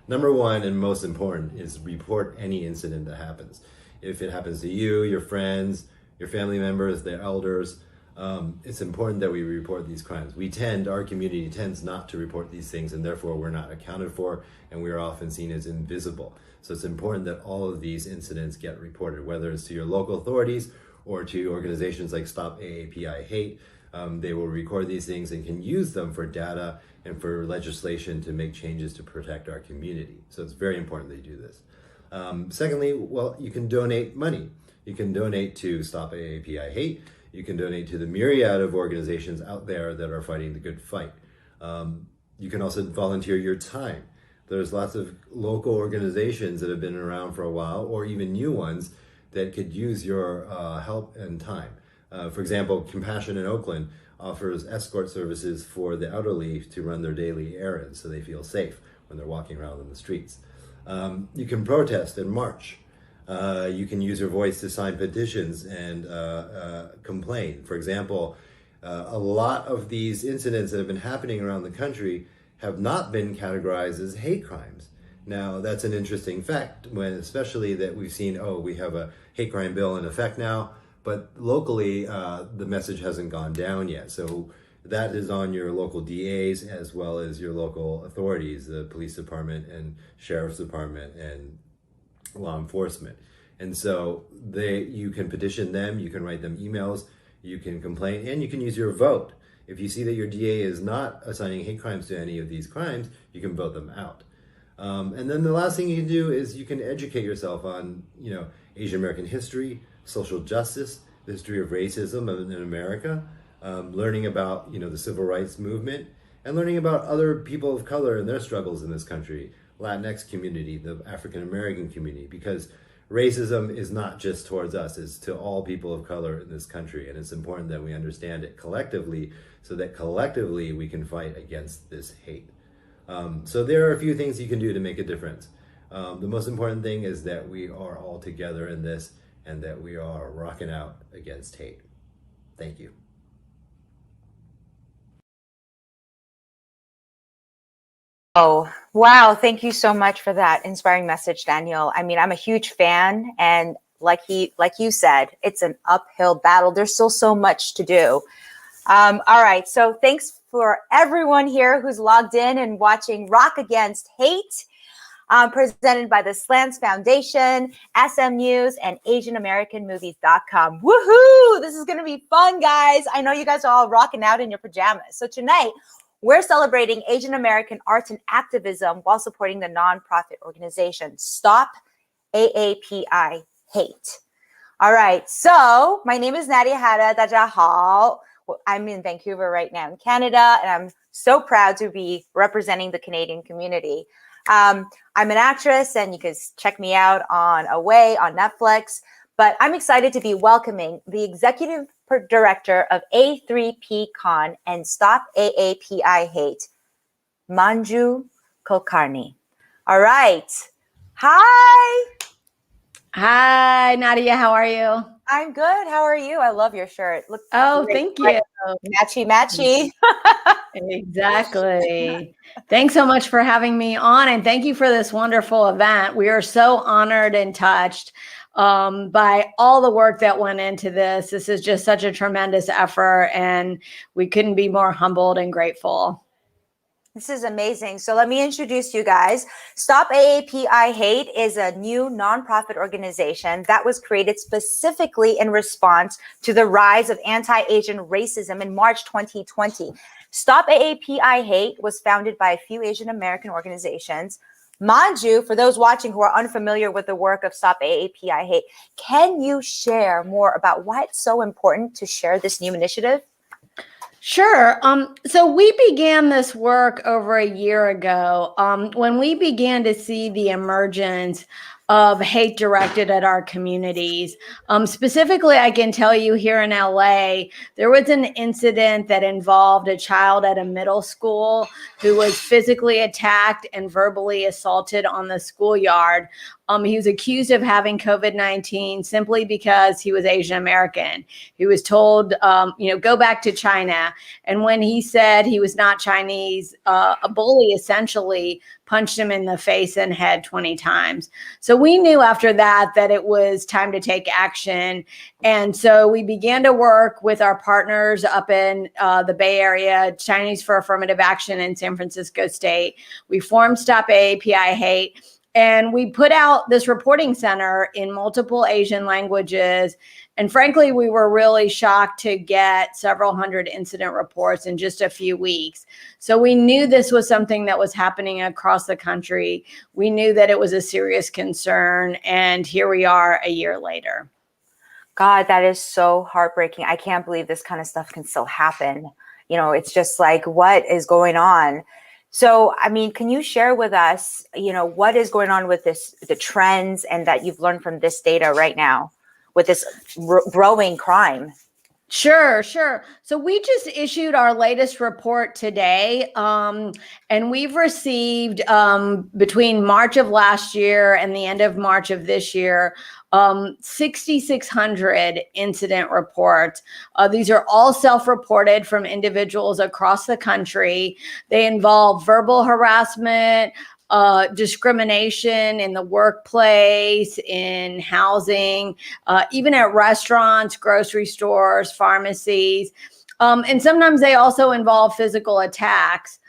Number one, and most important, is report any incident that happens. If it happens to you, your friends, your family members, their elders, it's important that we report these crimes. Our community tends not to report these things, and therefore we're not accounted for, and we are often seen as invisible. So it's important that all of these incidents get reported, whether it's to your local authorities or to organizations like Stop AAPI Hate. They will record these things and can use them for data and for legislation to make changes to protect our community. So it's very important that you do this. Secondly, well, you can donate money. You can donate to Stop AAPI Hate. You can donate to the myriad of organizations out there that are fighting the good fight. You can also volunteer your time. There's lots of local organizations that have been around for a while, or even new ones that could use your help and time. For example, Compassion in Oakland offers escort services for the elderly to run their daily errands so they feel safe when they're walking around in the streets. You can protest and march. You can use your voice to sign petitions and complain. For example, a lot of these incidents that have been happening around the country have not been categorized as hate crimes. Now, that's an interesting fact, especially that we've seen, we have a hate crime bill in effect now, but locally, the message hasn't gone down yet. So that is on your local DAs as well as your local authorities, the police department and sheriff's department and law enforcement. And so you can petition them, you can write them emails, you can complain, and you can use your vote. If you see that your DA is not assigning hate crimes to any of these crimes, you can vote them out. And then the last thing you can do is you can educate yourself on, Asian American history, social justice, the history of racism in America, learning about, the civil rights movement, and learning about other people of color and their struggles in this country, Latinx community, the African American community, because racism is not just towards us, it's to all people of color in this country. And it's important that we understand it collectively so that collectively we can fight against this hate. So there are a few things you can do to make a difference. The most important thing is that we are all together in this and that we are rocking out against hate. Thank you. Oh, wow. Thank you so much for that inspiring message, Daniel. I mean, I'm a huge fan, and like you said, it's an uphill battle. There's still so much to do. All right. So thanks for everyone here who's logged in and watching Rock Against Hate, presented by the Slants Foundation, AsAm News, and AsianAmericanMovies.com. Woohoo! This is going to be fun, guys. I know you guys are all rocking out in your pajamas. So tonight, we're celebrating Asian American arts and activism while supporting the nonprofit organization Stop AAPI Hate. All right, so my name is Nadia Hatta. 大家好. I'm in Vancouver right now in Canada, and I'm so proud to be representing the Canadian community. I'm an actress, and you can check me out on Away on Netflix. But I'm excited to be welcoming the executive director of A3P Con and Stop AAPI Hate, Manju Kulkarni. All right. Hi. Hi, Nadia. How are you? I'm good. How are you? I love your shirt. Look. Oh, thank you. Matchy. Exactly. Thanks so much for having me on, and thank you for this wonderful event. We are so honored and touched by all the work that went into this. This is just such a tremendous effort, and we couldn't be more humbled and grateful. This is amazing. So let me introduce you guys. Stop AAPI Hate is a new nonprofit organization that was created specifically in response to the rise of anti-Asian racism in March 2020. Stop AAPI Hate was founded by a few Asian American organizations. Manju, for those watching who are unfamiliar with the work of Stop AAPI Hate, can you share more about why it's so important to share this new initiative? Sure. So we began this work over a year ago when we began to see the emergence of hate directed at our communities. Specifically, I can tell you here in LA, there was an incident that involved a child at a middle school who was physically attacked and verbally assaulted on the schoolyard. He was accused of having COVID-19 simply because he was Asian American. He was told, go back to China. And when he said he was not Chinese, a bully essentially punched him in the face and head 20 times. So we knew after that it was time to take action. And so we began to work with our partners up in the Bay Area, Chinese for Affirmative Action in San Francisco State. We formed Stop AAPI Hate. And we put out this reporting center in multiple Asian languages. And frankly, we were really shocked to get several hundred incident reports in just a few weeks. So we knew this was something that was happening across the country. We knew that it was a serious concern. And here we are a year later. God, that is so heartbreaking. I can't believe this kind of stuff can still happen. It's just like, what is going on? So, I mean, can you share with us, what is going on with the trends and that you've learned from this data right now with this growing crime? Sure. So we just issued our latest report today, and we've received between March of last year and the end of March of this year, 6,600 incident reports. These are all self-reported from individuals across the country. They involve verbal harassment, discrimination in the workplace, in housing, even at restaurants, grocery stores, pharmacies. And sometimes they also involve physical attacks.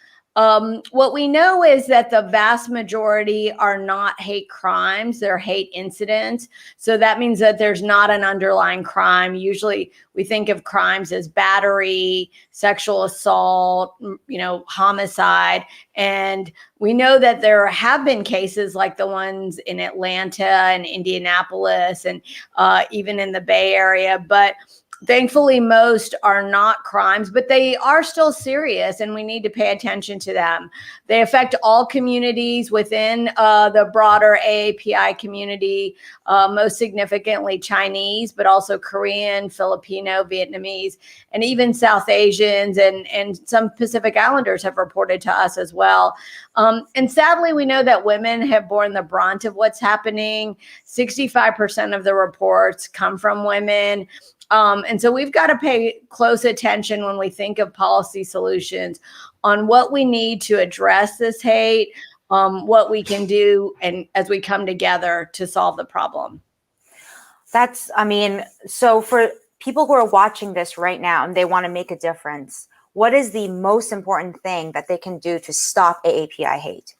What we know is that the vast majority are not hate crimes, they're hate incidents. So that means that there's not an underlying crime. Usually we think of crimes as battery, sexual assault, homicide. And we know that there have been cases like the ones in Atlanta and Indianapolis and even in the Bay Area. But thankfully, most are not crimes, but they are still serious and we need to pay attention to them. They affect all communities within the broader AAPI community, most significantly Chinese, but also Korean, Filipino, Vietnamese, and even South Asians and some Pacific Islanders have reported to us as well. And sadly, we know that women have borne the brunt of what's happening. 65% of the reports come from women. And so we've got to pay close attention when we think of policy solutions on what we need to address this hate, what we can do, and as we come together to solve the problem. So for people who are watching this right now and they want to make a difference, what is the most important thing that they can do to stop AAPI hate?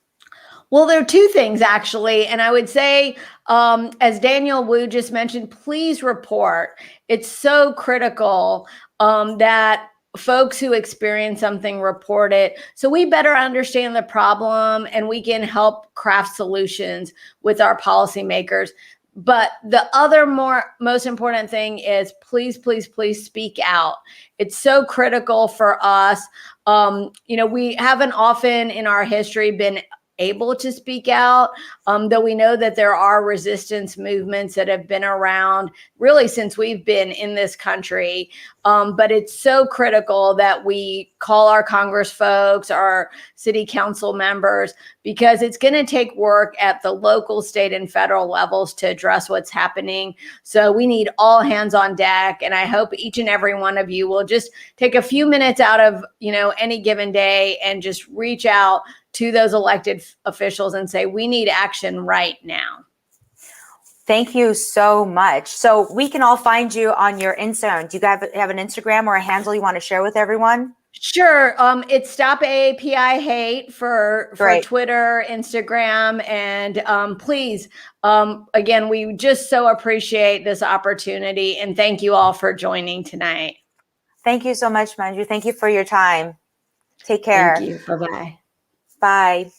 Well, there are two things, actually. And I would say, as Daniel Wu just mentioned, please report. It's so critical that folks who experience something report it so we better understand the problem and we can help craft solutions with our policymakers. But the other most important thing is please speak out. It's so critical for us. We haven't often in our history been able to speak out, though we know that there are resistance movements that have been around really since we've been in this country. But it's so critical that we call our Congress folks, our city council members, because it's going to take work at the local, state, and federal levels to address what's happening. So we need all hands on deck. And I hope each and every one of you will just take a few minutes out of, any given day and just reach out to those elected officials and say, we need action right now. Thank you so much. So we can all find you on your Instagram. Do you have an Instagram or a handle you want to share with everyone? Sure. It's Stop AAPI Hate for Twitter, Instagram, and please, again, we just so appreciate this opportunity and thank you all for joining tonight. Thank you so much, Manju. Thank you for your time. Take care. Thank you. Bye-bye. Bye.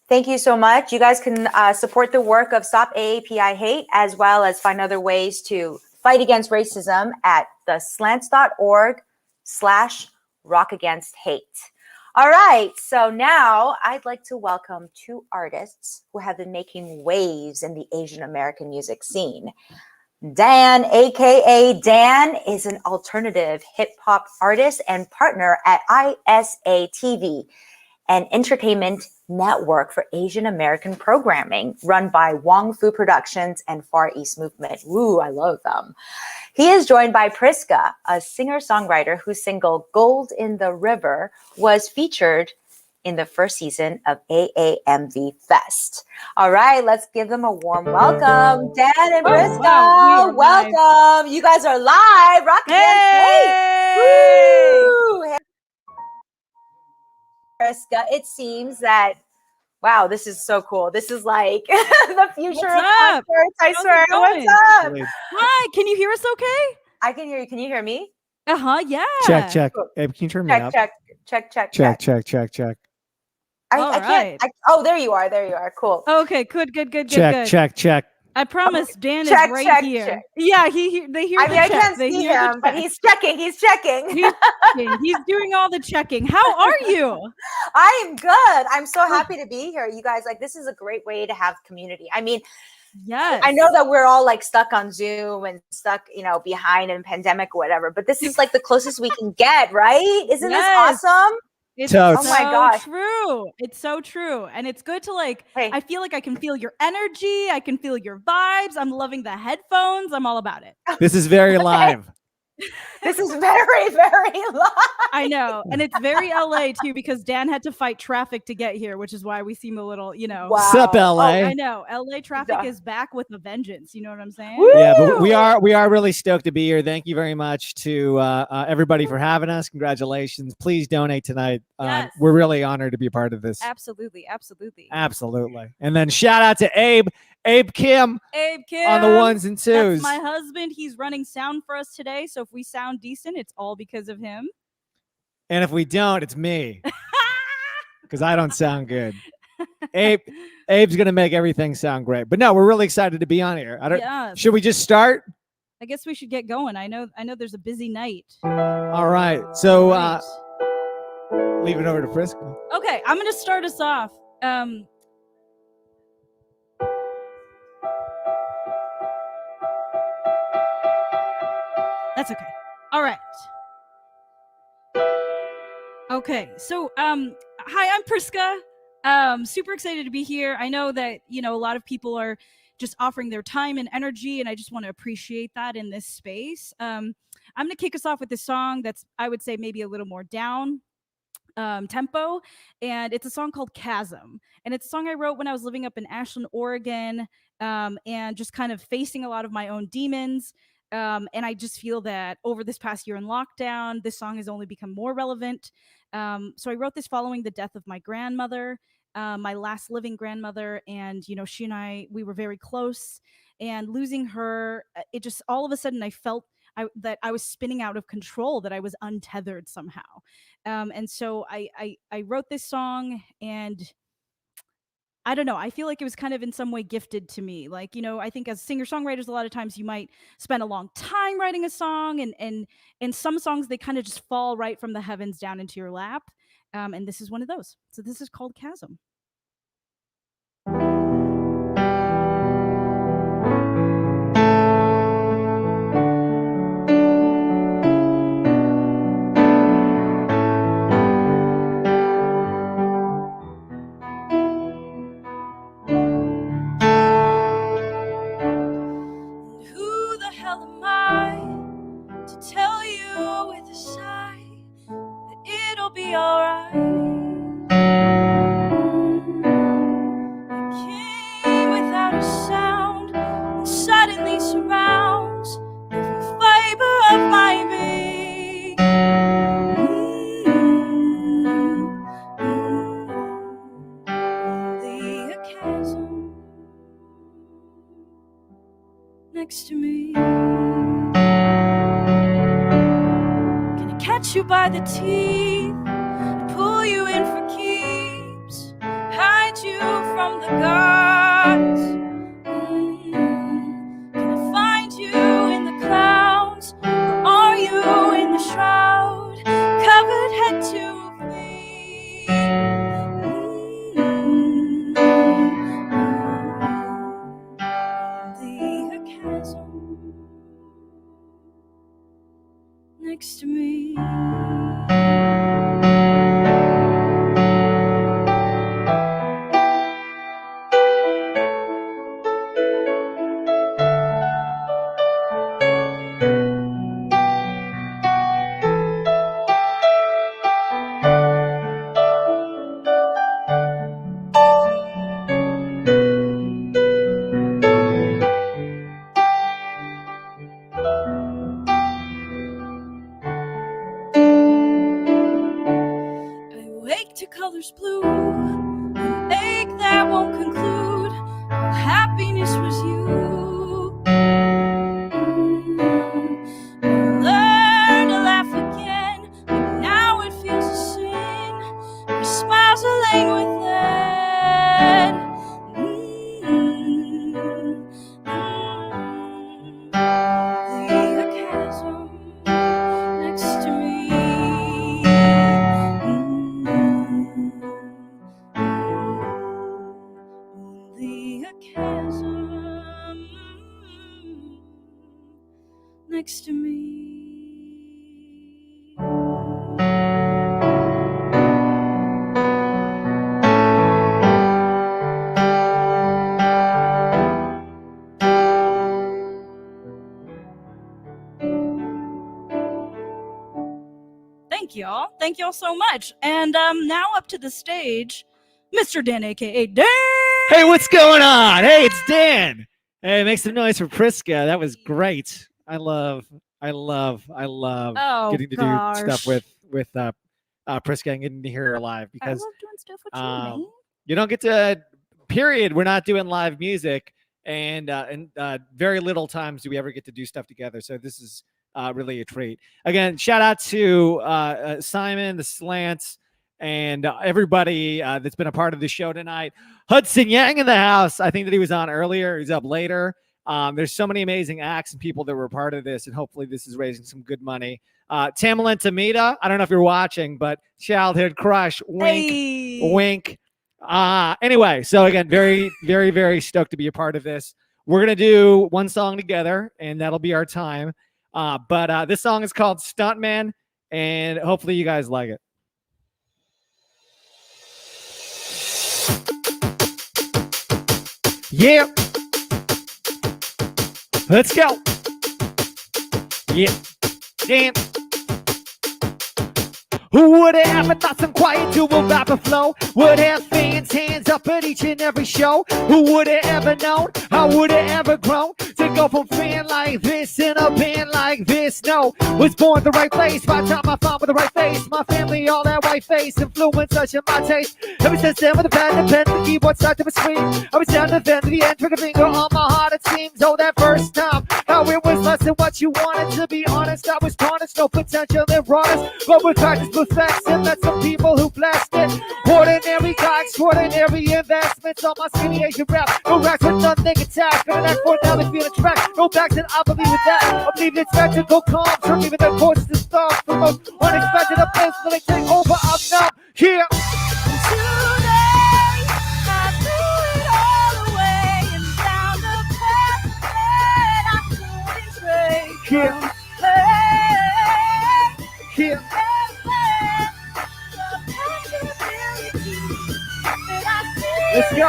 Thank you so much. You guys can support the work of Stop AAPI Hate as well as find other ways to fight against racism at theslants.org/rockagainst hate. All right, so now I'd like to welcome two artists who have been making waves in the Asian American music scene. Dan, aka Dan, is an alternative hip hop artist and partner at ISATV, an entertainment network for Asian American programming run by Wong Fu Productions and Far East Movement. Woo, I love them. He is joined by Priska, a singer-songwriter whose single Gold in the River was featured in the first season of AAMV Fest. All right, let's give them a warm welcome. Dan and Priska, welcome. You guys are live. Rock Against Hate. Woo! Hey, Priska, it seems that, wow, this is so cool. This is like the future of concerts, I swear. What's up? Hi, can you hear us okay? I can hear you. Can you hear me? Yeah. Check. Hey, can you turn me up? Check. I can't. Oh, there you are. Cool. Okay, good. Check. I promise Dan is right here. Check. Yeah, they hear I the mean, I check. can't They see hear the him, but check. he's checking. He's checking. He's doing all the checking. How are you? I am good. I'm so happy to be here. You guys, like, this is a great way to have community. I mean, yes, I know that we're all like stuck on Zoom and stuck, behind in pandemic or whatever, but this is like the closest we can get, right? Isn't this awesome? It's Totes. Oh my gosh. true. It's so true. And it's good to I feel like I can feel your energy. I can feel your vibes. I'm loving the headphones. I'm all about it. This is very live. This is very, very live. I know. And it's very LA too, because Dan had to fight traffic to get here, which is why we seem a little, Wow. Sup, LA? Oh, I know. LA traffic is back with a vengeance. You know what I'm saying? Yeah, but we are really stoked to be here. Thank you very much to everybody for having us. Congratulations. Please donate tonight. Yes. We're really honored to be part of this. Absolutely. And then shout out to Abe Kim on the ones and twos. That's my husband. He's running sound for us today. So if we sound decent, it's all because of him. And if we don't, it's me. Because I don't sound good. Abe's gonna make everything sound great. But no, we're really excited to be on here. Should we just start? I guess we should get going. I know there's a busy night. All right. So leave it over to Priska. Okay, I'm gonna start us off. That's okay. All right. Okay, so hi, I'm Priska. Super excited to be here. I know that a lot of people are just offering their time and energy, and I just want to appreciate that in this space. I'm gonna kick us off with this song that's, I would say, maybe a little more down tempo, and it's a song called Chasm, and it's a song I wrote when I was living up in Ashland, Oregon, and just kind of facing a lot of my own demons. And I just feel that over this past year in lockdown, this song has only become more relevant. So I wrote this following the death of my grandmother, my last living grandmother. And, she and we were very close, and losing her, it just, all of a sudden I felt that I was spinning out of control, that I was untethered somehow. And so I wrote this song, and I don't know. I feel like it was kind of in some way gifted to me. I think as singer-songwriters, a lot of times you might spend a long time writing a song, and some songs, they kind of just fall right from the heavens down into your lap. And this is one of those. So this is called Chasm. Tell you with a sigh that it'll be alright. It came without a sound and suddenly surrounds every fiber of my being. Only a chasm next to me. Catch you by the teeth, pull you in for keeps, hide you from the gods. Can I find you in the clouds, or are you in the shroud, covered head to feet? next to me. Colors blue, an ache that won't conclude. All happiness was you. Learn to laugh again, but now it feels a sin. Your smile's a language within. The chasm next to me. Next to me. Thank y'all. Thank y'all so much. And now up to the stage, Mr. Dan, aka Dan. Hey, what's going on? Hey, it's Dan. Hey, make some noise for Priska. That was great. I love getting to do stuff with Priska and getting to hear her live, because I love doing stuff with you, man. you don't get to. Period. We're not doing live music, and very little times do we ever get to do stuff together. So this is really a treat. Again, shout out to Simon, the Slants, and everybody that's been a part of the show tonight. Hudson Yang in the house. I think that he was on earlier. He's up later. There's so many amazing acts and people that were part of this, and hopefully this is raising some good money. Tamlyn Tomita, I don't know if you're watching, but childhood crush, wink, wink. Anyway, so again, very, very, very stoked to be a part of this. We're going to do one song together, and that'll be our time. But this song is called Stuntman, and hopefully you guys like it. Yeah. Let's go. Yeah. Damn. Who would have ever thought some quiet duo rapper flow would have fans hands up at each and every show? Who would have ever known? How would it ever grown to go from fan like this in a band like this? No, was born the right place. By the time I found with the right face, my family all that white face influence such in my taste. Ever since then, with the pad and pen, the keyboard stuck to my screen, I was down to the end, to the end, trigger finger on my heart. It seems, oh, that first time, how it was less than what you wanted. To be honest, I was tarnished, no potential in rawness, but with practice, perfects and met some people who blessed it. Ordinary got extraordinary investments on my skinny Asian rap. No racks with nothing attached. Gonna act for now, they feel a track. No backs, and I believe in that. I believe it's spectacle calm. From even the courses to stars. The most unexpected of places when they take over. I'm now here. Here. Here. Let's go.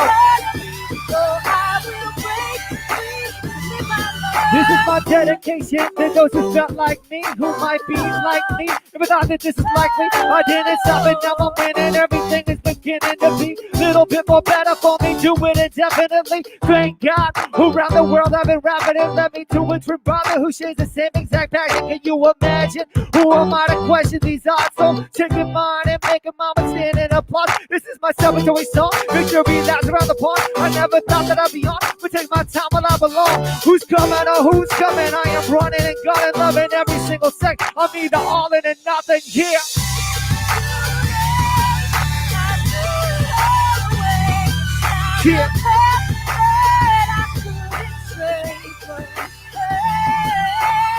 This is my dedication to those who felt like me, who might be like me. Never thought that this is likely. I didn't stop it, now I'm winning. Everything is beginning to be a little bit more better for me. Do it indefinitely. Thank God. Who around the world I've been rapping and led me to a true brother who shares the same exact passion. Can you imagine? Who am I to question these odds? So take your mind and make a mama stand and applaud. This is my celebratory song. Victory laps around the pond. I never thought that I'd be on, but take my time while I belong. Who's coming or who's coming? I am running and gunning, loving every single second. I'm either all in and nothing. Yeah. Yeah.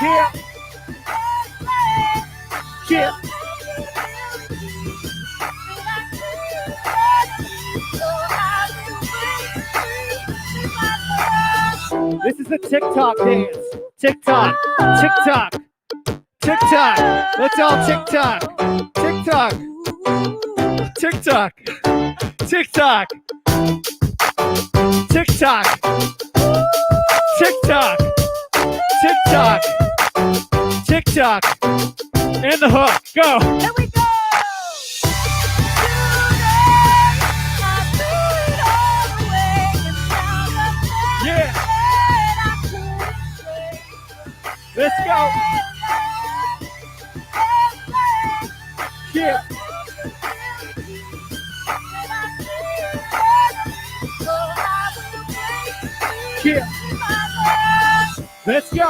Yeah. Yeah. This is a TikTok dance. TikTok. TikTok. TikTok. Let's all TikTok. TikTok. TikTok. TikTok. TikTok. TikTok. TikTok. TikTok. And the hook. Go. Here we go. Yeah. Let's go. Yeah. Yeah. Let's go.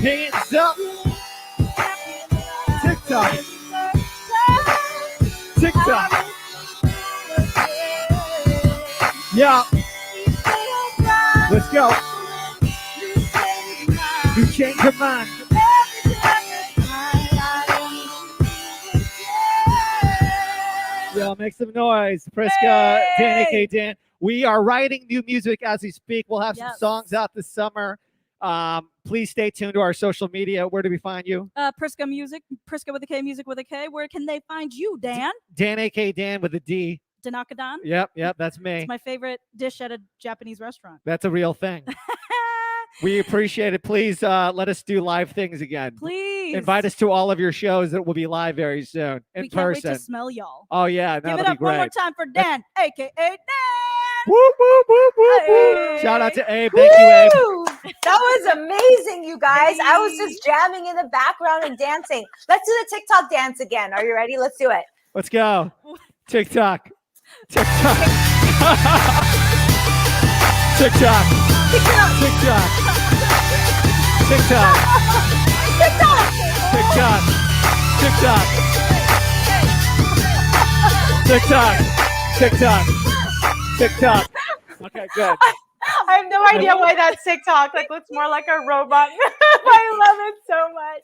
Hands up. TikTok. TikTok. Yeah. Let's go. You change your mind. Yo, make some noise. Priska, Dan, aka Dan. We are writing new music as we speak. We'll have some songs out this summer. Please stay tuned to our social media. Where do we find you? Priska Music, Priska with a K, Music with a K. Where can they find you, Dan? Dan, aka Dan with a D. Danakadan? Yep, that's me. It's my favorite dish at a Japanese restaurant. That's a real thing. We appreciate it. Please let us do live things again. Please. Invite us to all of your shows that will be live very soon in We can't person. wait to smell y'all. Oh, yeah. Give That'll it be up great. one more time for Dan, aka Dan. Whoop, whoop, whoop, whoop, whoop. Shout out to Abe. Thank you, Abe. Woo! That was amazing, you guys. I was just jamming in the background and dancing. Let's do the TikTok dance again. Are you ready? Let's do it. Let's go. TikTok. TikTok. TikTok. TikTok. TikTok. TikTok. TikTok. TikTok. TikTok. TikTok. TikTok. Okay, good. I have no idea why that's TikTok. Like, looks more like a robot. I love it so much.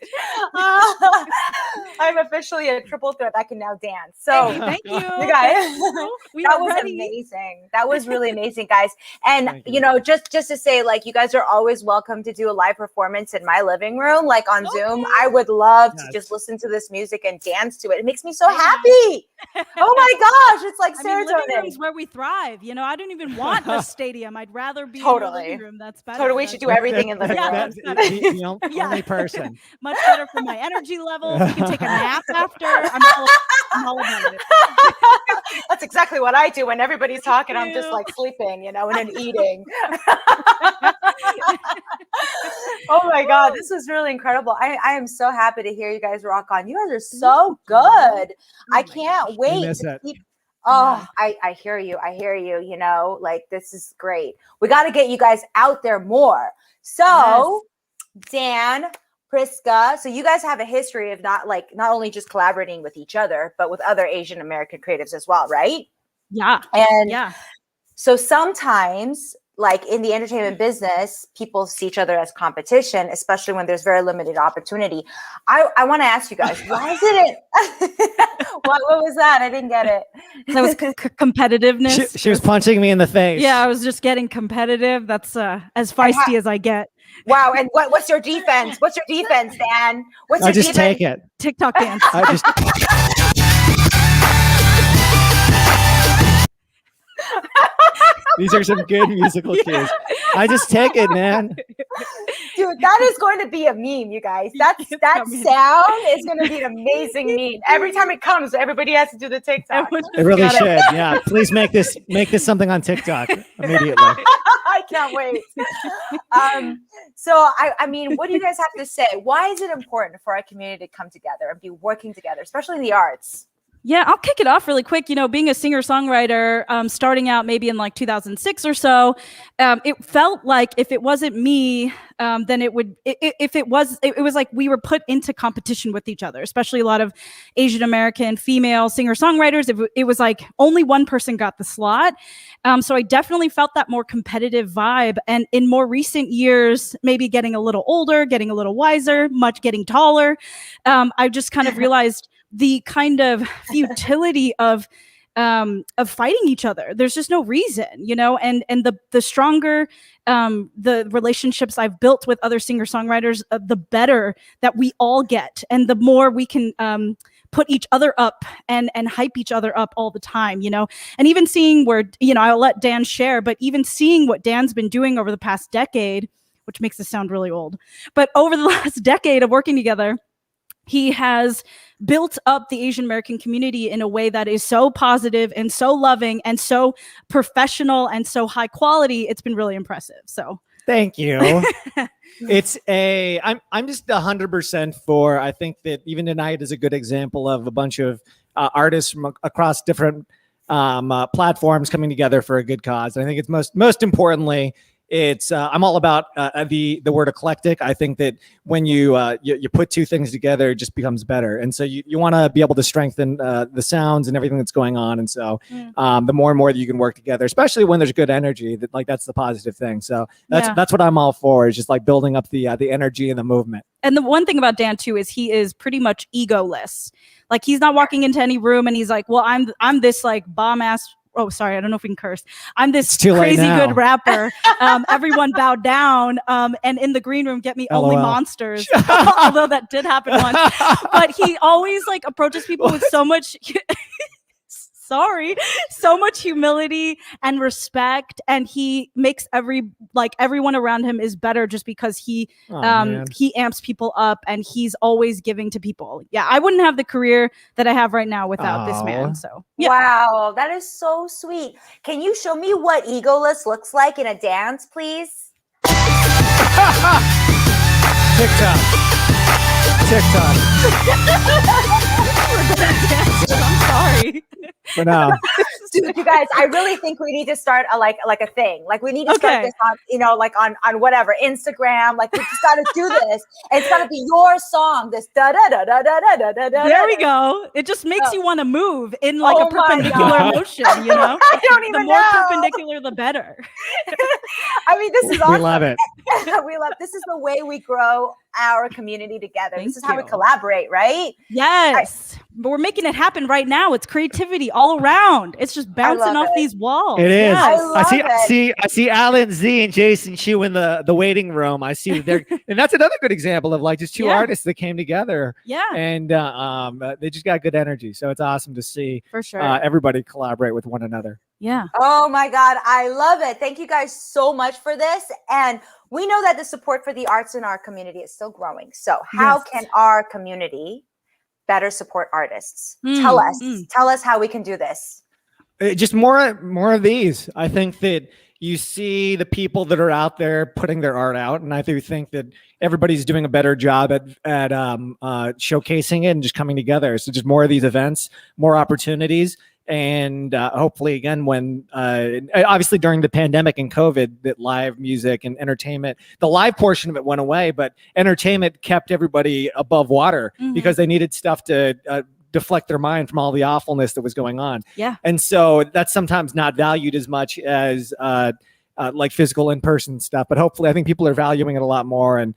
I'm officially a triple threat. I can now dance. So Thank you. You guys, We that are was ready. amazing. That was really amazing, guys. And you know, just to say, like, you guys are always welcome to do a live performance in my living room, like on Zoom. I would love to just listen to this music and dance to it. It makes me so happy. Oh my gosh, it's like I mean, living serotonin. room's where we thrive. You know, I don't even want a stadium. I'd rather be in Totally. the living room. That's better. Totally, we should do everything in living room. That's the only person. Much better for my energy levels. We can take a nap after. I'm all about it. That's exactly what I do when everybody's talking. I'm just like sleeping, you know, and then eating. Oh my God, this was really incredible. I am so happy to hear you guys rock on. You guys are so good. I can't wait miss to it. keep. Oh, I hear you. I hear you. You know, like, this is great. We got to get you guys out there more. So, Dan, Priska, so you guys have a history of not only just collaborating with each other, but with other Asian American creatives as well, right? Yeah. And yeah. So sometimes, like in the entertainment business, people see each other as competition, especially when there's very limited opportunity. I want to ask you guys, why is it? what was that? I didn't get it. That was competitiveness. She was punching me in the face. Yeah, I was just getting competitive. That's as feisty as I get. Wow. And what's your defense? What's your defense, Dan? What's your I just defense? take it. TikTok dance. I just. These are some good musical cues. I just take it, man. Dude, that is going to be a meme, you guys. That sound is going to be an amazing meme. Every time it comes, everybody has to do the TikTok. It really should. Yeah. Please make this something on TikTok immediately. I can't wait. So I mean, what do you guys have to say? Why is it important for our community to come together and be working together, especially in the arts? Yeah, I'll kick it off really quick. You know, being a singer-songwriter, starting out maybe in like 2006 or so, it felt like if it wasn't me, then it would. It was like we were put into competition with each other. Especially a lot of Asian American female singer-songwriters. It was like only one person got the slot. So I definitely felt that more competitive vibe. And in more recent years, maybe getting a little older, getting a little wiser, getting taller, I just kind of realized the kind of futility of of fighting each other. There's just no reason, you know, and the stronger the relationships I've built with other singer-songwriters, the better that we all get, and the more we can put each other up and hype each other up all the time, you know. And even seeing where, you know, I'll let Dan share, but even seeing what Dan's been doing over the past decade, which makes us sound really old, but over the last decade of working together, he has built up the Asian American community in a way that is so positive and so loving and so professional and so high quality. It's been really impressive. So thank you. I'm just 100% for, I think that even tonight is a good example of a bunch of artists from across different platforms coming together for a good cause. And I think it's most importantly, it's I'm all about the word eclectic. I think that when you put two things together, it just becomes better. And so you want to be able to strengthen the sounds and everything that's going on. And so the more and more that you can work together, especially when there's good energy, that's the positive thing. So that's what I'm all for, is just like building up the energy and the movement. And the one thing about Dan too is he is pretty much egoless. Like, he's not walking into any room and he's like, well, I'm this like bomb ass. Oh, sorry, I don't know if we can curse. I'm this crazy good rapper. Everyone bow down. And in the green room, get me only monsters. Although that did happen once. But he always like approaches people with so much so much humility and respect, and he makes everyone around him is better just because he amps people up, and he's always giving to people. Yeah, I wouldn't have the career that I have right now without this man. So yeah. Wow, that is so sweet. Can you show me what egoless looks like in a dance, please? TikTok. I'm sorry. For now. Dude, you guys, I really think we need to start a thing. Like, we need to start this on, you know, like on whatever, Instagram. Like, we just got to do this. And it's got to be your song. This da da da da da da da da. There we go. It just makes you want to move in like a perpendicular motion, you know? I don't even know. The more perpendicular, the better. I mean, this is awesome. We love it. This is the way we grow our community together. This is how we collaborate, right? Yes. But we're making it happen right now. It's creativity all around. It's just bouncing off these walls. It is. Yes. I see Alan Z and Jason Chu in the waiting room. I see there, and that's another good example of like just two artists that came together. Yeah. And they just got good energy. So it's awesome to see for sure everybody collaborate with one another. Yeah. Oh my God, I love it. Thank you guys so much for this. And we know that the support for the arts in our community is still growing. So how can our community better support artists? Tell us how we can do this. Just more of these. I think that you see the people that are out there putting their art out, and I do think that everybody's doing a better job at showcasing it and just coming together. So just more of these events, more opportunities. And hopefully, again, when obviously during the pandemic and COVID, that live music and entertainment, the live portion of it went away, but entertainment kept everybody above water because they needed stuff to deflect their mind from all the awfulness that was going on. Yeah. And so that's sometimes not valued as much as like physical in-person stuff. But hopefully, I think people are valuing it a lot more. And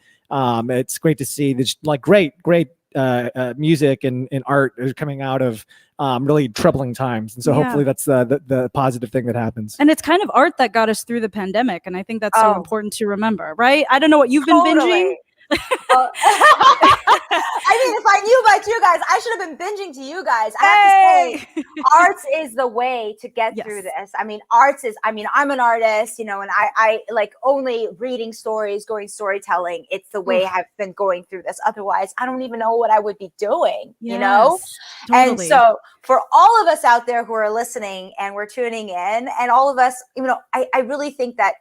it's great to see this like great music and art is coming out of really troubling times. And so hopefully that's the positive thing that happens. And it's kind of art that got us through the pandemic. And I think that's so important to remember, right? I don't know what you've been binging. I mean, if I knew about you guys, I should have been binging to you guys. I have to say, arts is the way to get through this. I mean, I'm an artist, you know, and I like only reading stories, going storytelling. It's the way I've been going through this. Otherwise, I don't even know what I would be doing, you know? Totally. And so for all of us out there who are listening and we're tuning in, and all of us, you know, I really think that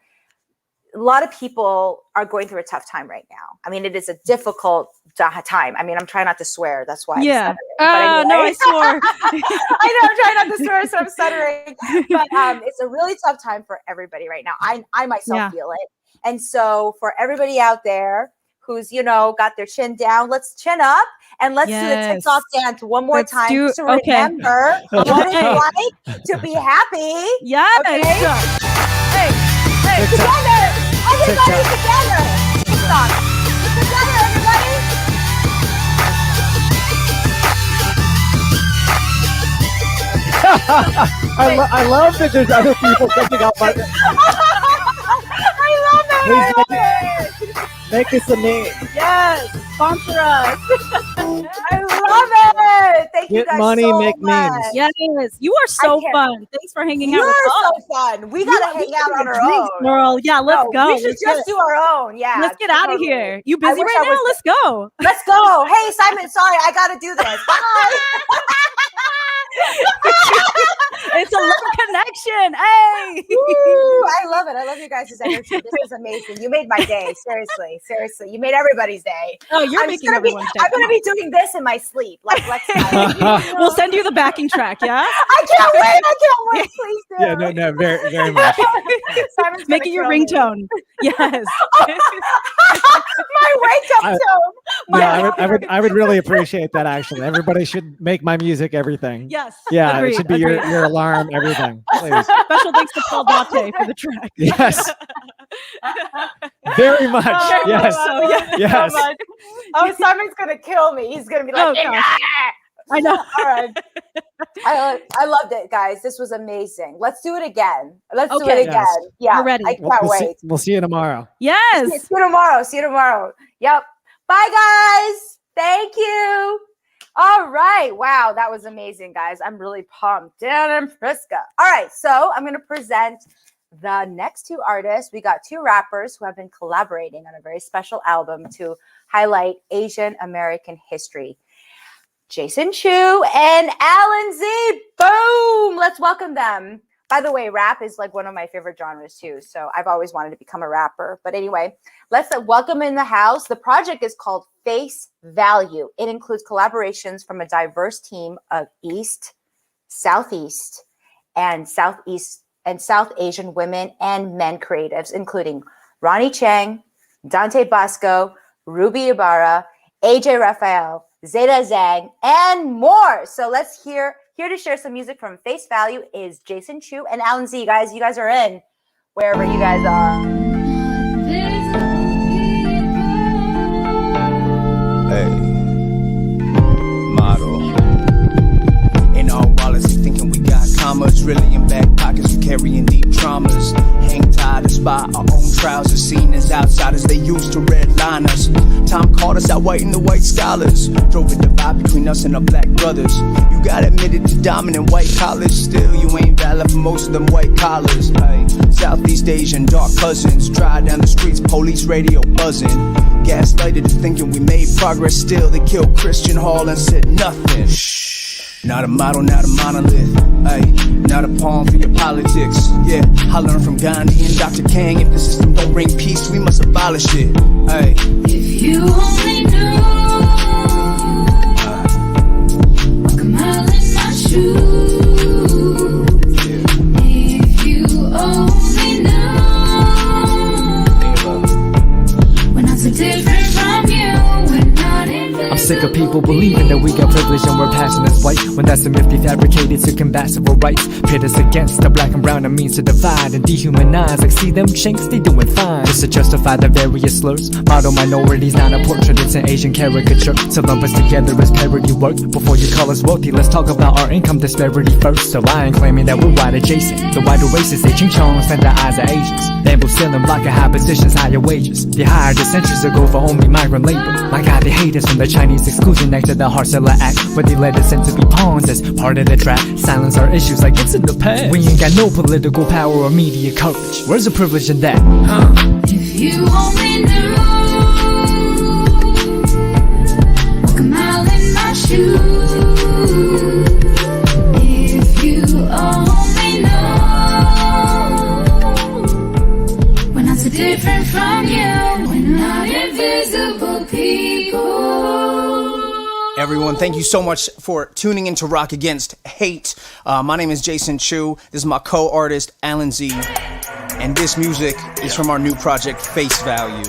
a lot of people are going through a tough time right now. I mean, it is a difficult time. I mean, I'm trying not to swear. That's why. Yeah. Anyway. No, I swore. I know. I'm trying not to swear, so I'm stuttering. But it's a really tough time for everybody right now. I myself feel it. And so for everybody out there who's, you know, got their chin down, let's chin up and let's do the TikTok dance one more time to remember what it's like to be happy. Yes. Okay? Hey, together! Everybody together! TikTok! Together, everybody! I love that there's other people picking up my. I love it. Make this a name. Yes, sponsor us. I love it. Thank you Get guys money, so make much. memes. Yes, you are so fun. Thanks for hanging out with us. You're so fun. We gotta hang out on our own. Girl, yeah, let's go. We should Let's just do our own. Yeah. Let's get out of totally. here. You I busy wish right I now? was- Let's go. Let's go. Hey, Simon, sorry, I gotta do this. Bye. It's a love connection. Hey. Woo, I love it. I love you guys' energy. This is amazing. You made my day. Seriously. You made everybody's day. Oh, you're making everyone's day. I'm gonna be doing this in my sleep. Like, let's. We'll send you the backing track, yeah? I can't wait. Please do. Yeah, no, very, very much. Simon's Make it your gonna kill ringtone. Yes. My wake up tone. No, I would really appreciate that. Actually, everybody should make my music everything. Yes. Yeah, agreed, it should be your alarm, everything. Please. Special thanks to Paul Date for the track. Yes. Very much. Very Yes. much so, yes. Yes. So much. Oh, Simon's gonna kill me. He's gonna be like, Oh, gosh. I know. All right. I loved it, guys. This was amazing. Let's do it again. Let's do Okay. it again. Yes. Yeah, We're ready. I can't wait. We'll see you tomorrow. Yes. See you tomorrow. See you tomorrow. Yep. Bye, guys. Thank you. All right. Wow, that was amazing, guys. I'm really pumped. Dan and Priska. All right. So I'm going to present the next two artists. We got two rappers who have been collaborating on a very special album to highlight Asian American history. Jason Chu and Alan Z. Boom. Let's welcome them. By the way, rap is like one of my favorite genres too. So I've always wanted to become a rapper. But anyway, let's welcome in the house. The project is called Face Value. It includes collaborations from a diverse team of East, Southeast, and South Asian women and men creatives, including Ronnie Chang, Dante Bosco, Ruby Ibarra, AJ Raphael, Zeta Zhang, and more. So let's here to share some music from Face Value is Jason Chu and Alan Z. Guys, you guys are in wherever you guys are. Hey, model. In our wallets, they thinking we got commas. Really in back pockets, we carrying deep traumas. Hang tied us by our own trousers. Seen as outsiders, they used to redline us. Time called us out white in the white scholars. Drove a divide between us and our black brothers. You got admitted to dominant white collars. Still, you ain't valid for most of them white collars. Hey, Southeast Asian dark cousins. Drive down the streets, police radio buzzing. Gaslighted to thinking we made progress. Still, they killed Christian Hall and said nothing. Shh. Not a model, not a monolith. Ay, not a pawn for your politics. Yeah, I learned from Gandhi and Dr. King. If the system don't bring peace, we must abolish it. Ay. If you only knew walk a mile in my shoes. If you only knew we're not so different from you. We're not invisible. I'm sick of people believing that we got privilege and we're passing as white, when that's a myth they fabricated to combat civil rights. Pit us against the black and brown, it means to divide and dehumanize. Like, see them chinks, they doing fine. Just to justify the various slurs. Model minorities, not a portrait, it's an Asian caricature. To lump us together as parody work. Before you call us wealthy, let's talk about our income disparity first. So I ain't claiming that we're white adjacent. The white racists, they ching chongs and the eyes of Asians. Bamboo ceiling blocking high positions, higher wages. They hired us centuries ago for only migrant labor. My God, they hate us from the Chinese Exclusion Act to the Harcela Act, where they let us in to be pawns as part of the trap. Silence our issues like it's in the past. We ain't got no political power or media coverage. Where's the privilege in that? If you only knew walk a mile in my shoes. If you only know we're not so different from you. We're not invisible people. Everyone, thank you so much for tuning in to Rock Against Hate. My name is Jason Chu. This is my co-artist, Alan Z. And this music is from our new project, Face Value.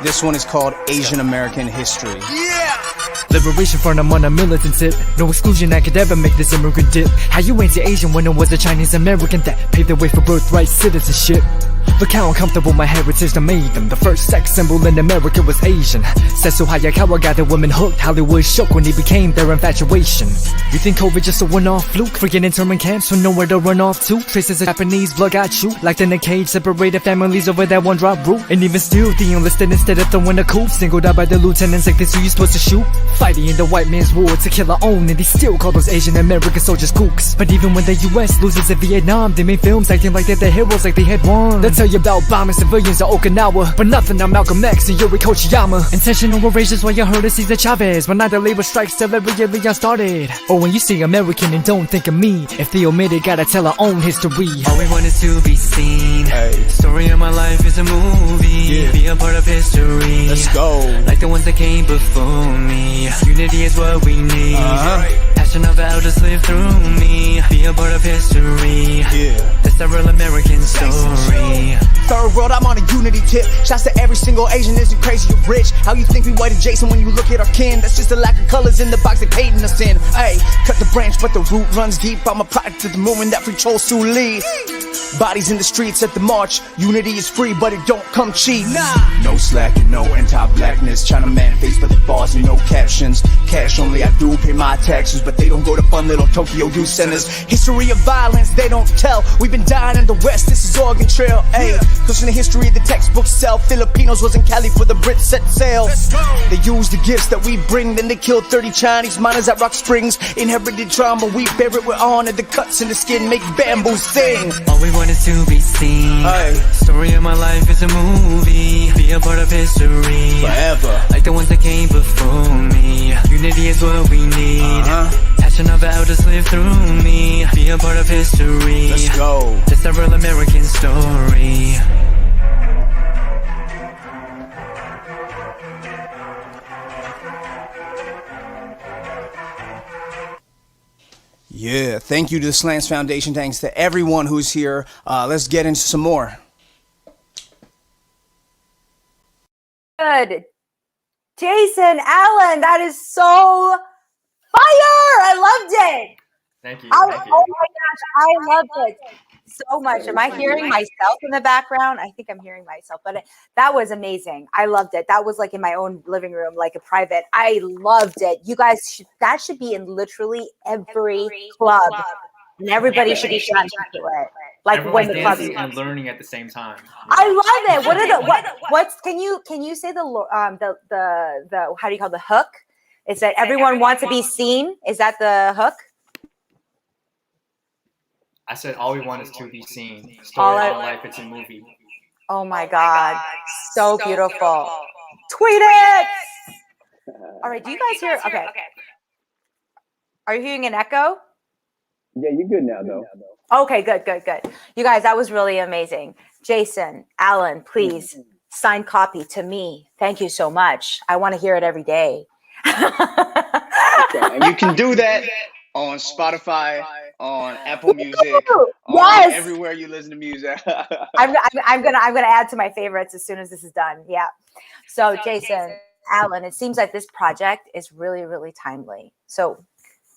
This one is called Asian American History. Liberation from among a militant tip. No exclusion that could ever make this immigrant dip. How you anti-Asian when it was a Chinese American that paved the way for birthright citizenship? Look how uncomfortable my heritage that made them. The first sex symbol in America was Asian. Setsu Hayakawa got the women hooked. Hollywood shook when he became their infatuation. You think COVID just a one-off fluke? Forget internment camps with nowhere to run off to. Traces of Japanese blood got you. Locked in a cage, separated families over that one drop route. And even still, the enlisted instead of throwing a coup. Singled out by the lieutenants like this who you supposed to shoot. Fighting in the white man's war to kill our own. And they still call those Asian American soldiers kooks. But even when the US loses in Vietnam, they made films acting like they're the heroes, like they had won. They'll tell you about bombing civilians at Okinawa, but nothing on Malcolm X and Yuri Kochiyama. Intentional erasures while you heard of Cesar Chavez, when neither labor strikes till every year started. Or when you say American and don't think of me, if they omit it, gotta tell our own history. All we want is to be seen. The story of my life is a movie. Be a part of history. Let's go. Like the ones that came before me. Unity is what we need. Passion of elders live through me. Be a part of history. That's the real American story. Third world, I'm on a unity tip. Shouts to every single Asian, isn't crazy or rich. How you think we white adjacent when you look at our kin? That's just a lack of colors in the box they painting us in. Hey, cut the branch, but the root runs deep. I'm a product of the movement that free chose to lead. Bodies in the streets at the march. Unity is free, but it don't come cheap. No slacking, no anti-blackness. China man face for the bars and no captions. Cash only, I do pay my taxes, but they don't go to fun little Tokyo youth centers. History of violence, they don't tell. We've been dying in the West, this is Oregon Trail. Hey, cause in the history of the textbooks sell. Filipinos was in Cali for the Brits set sail. They used the gifts that we bring, then they killed 30 Chinese miners at Rock Springs. Inherited trauma, we bear it with honor. The cuts in the skin make bamboo sing. All we want is to be seen. Story of my life is a movie. Be a part of history. Forever. Like the ones that came before me. Unity is what we need. Passion of elders live through me. Be a part of history. Let's go. That's the real American story. Yeah, thank you to the Slants Foundation. Thanks to everyone who's here. Let's get into some more. Good. Jason, Alan, that is so fire. I loved it. Thank you. Oh Thank you. my gosh, I loved it so much. Am I hearing myself in the background? I think I'm hearing myself, but that was amazing. I loved it. That was like in my own living room, like a private. I loved it. You guys, that should be in literally every club, and everybody should be chanting to it. Like Everyone's when the clubs dancing and learning at the same time. I love it. What are the what's can you say the how do you call the hook? Is that everyone wants to be seen? Is that the hook? I said all we want is to be seen. Story of my life, it's a movie. Oh my God. So beautiful. Tweet it. All right. Do you guys hear? Okay. Are you hearing an echo? Yeah, you're good now, though. Okay, good. You guys, that was really amazing. Jason, Alan, please sign copy to me. Thank you so much. I want to hear it every day. And you can do that on Spotify, on Apple Music, Yes. everywhere you listen to music. I'm gonna add to my favorites as soon as this is done. Yeah. So Jason, Alan, it seems like this project is really, really timely. So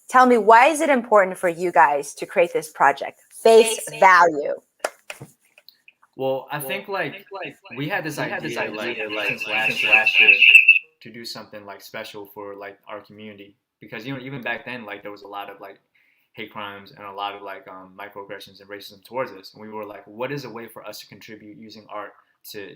tell me, why is it important for you guys to create this project? Face value. Well, I think like we had this idea like since last year to do something like special for like our community, because even back then like there was a lot of like hate crimes and a lot of like microaggressions and racism towards us, and we were like, what is a way for us to contribute using art to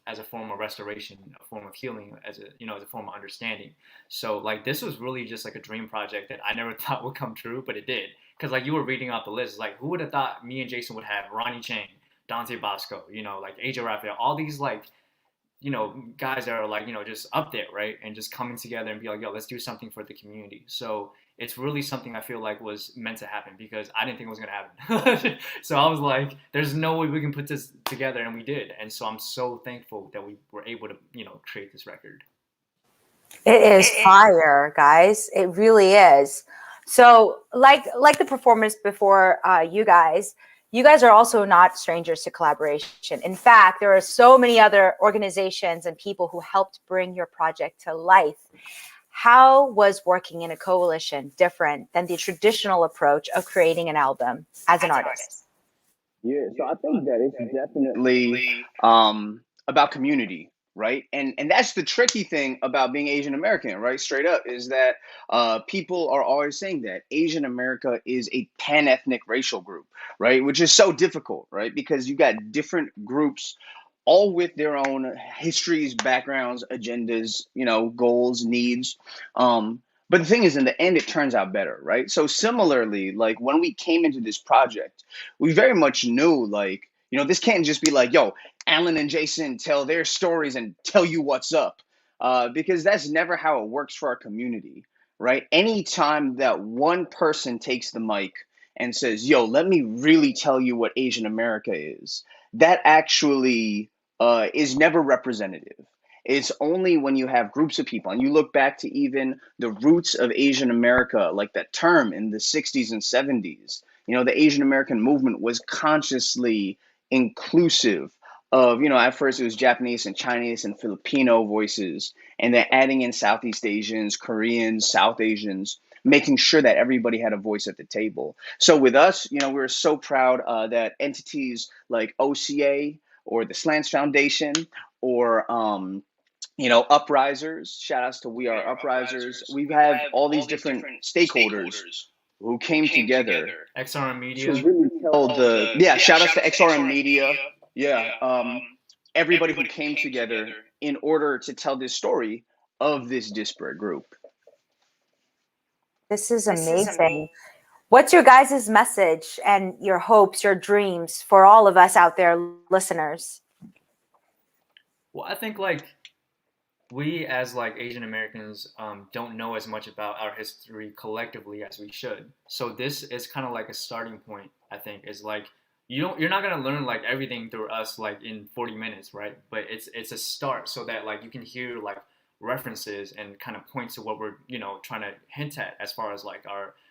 as a form of restoration, a form of healing, as a form of understanding. So like this was really just like a dream project that I never thought would come true, but it did, because like you were reading off the list, it's like who would have thought me and Jason would have Ronnie Chang, Dante Bosco, like AJ Raphael, all these like guys that are like just up there, right, and just coming together and be like, yo, let's do something for the community. So it's really something I feel like was meant to happen, because I didn't think it was gonna happen. So I was like, there's no way we can put this together, and we did. And so I'm so thankful that we were able to create this record. It is fire, guys. It really is. So like the performance before, you guys are also not strangers to collaboration. In fact, there are so many other organizations and people who helped bring your project to life. How was working in a coalition different than the traditional approach of creating an album as an artist? Yeah, so I think that it's definitely about community, right? And that's the tricky thing about being Asian American, right? Straight up, is that people are always saying that Asian America is a pan-ethnic racial group, right? Which is so difficult, right? Because you got different groups all with their own histories, backgrounds, agendas, goals, needs. But the thing is, in the end, it turns out better, right? So similarly, like when we came into this project, we very much knew, like, this can't just be like, yo, Alan and Jason tell their stories and tell you what's up, because that's never how it works for our community, right? Anytime that one person takes the mic and says, yo, let me really tell you what Asian America is, that actually is never representative. It's only when you have groups of people, and you look back to even the roots of Asian America, like that term in the 60s and 70s, the Asian American movement was consciously inclusive of, at first it was Japanese and Chinese and Filipino voices, and then adding in Southeast Asians, Koreans, South Asians, making sure that everybody had a voice at the table. So with us, we're so proud that entities like OCA or the Slants Foundation or Uprisers, shout outs to We Are Uprisers. We have all these different stakeholders who came together. XRM Media. To really tell shout outs to XRM Media. Everybody who came together in order to tell this story of this disparate group. This is amazing. What's your guys' message and your hopes, your dreams for all of us out there, listeners? Well, I think like we as like Asian Americans don't know as much about our history collectively as we should. So this is kind of like a starting point, I think, is like you're not gonna learn like everything through us like in 40 minutes, right? But it's a start so that like you can hear like references and kind of point to what we're trying to hint at as far as like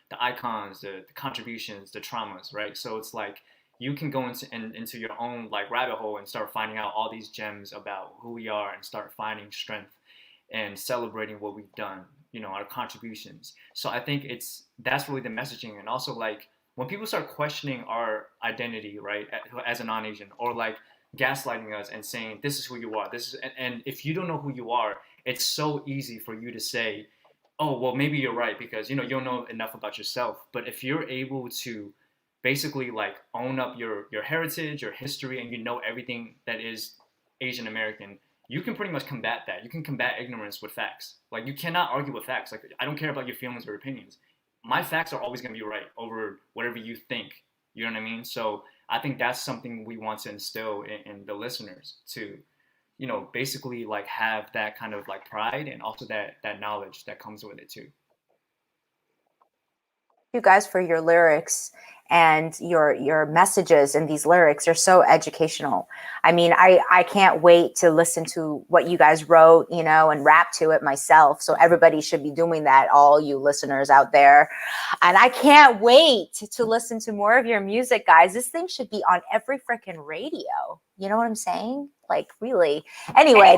the icons, the contributions, the traumas, right? So it's like you can go into your own like rabbit hole and start finding out all these gems about who we are and start finding strength and celebrating what we've done, our contributions. So I think that's really the messaging. And also like when people start questioning our identity, right, as a non-Asian, or like gaslighting us and saying this is who you are, and if you don't know who you are, it's so easy for you to say, oh, well, maybe you're right because you don't know enough about yourself. But if you're able to basically like own up your heritage, your history, and everything that is Asian American, you can pretty much combat that. You can combat ignorance with facts. Like you cannot argue with facts. Like I don't care about your feelings or opinions. My facts are always going to be right over whatever you think. You know what I mean? So I think that's something we want to instill in the listeners to, basically like have that kind of like pride and also that knowledge that comes with it too. You guys for your lyrics and your messages in these lyrics are so educational. I mean, I can't wait to listen to what you guys wrote, and rap to it myself. So everybody should be doing that, all you listeners out there. And I can't wait to listen to more of your music, guys. This thing should be on every freaking radio. You know what I'm saying? Like, really. Anyway.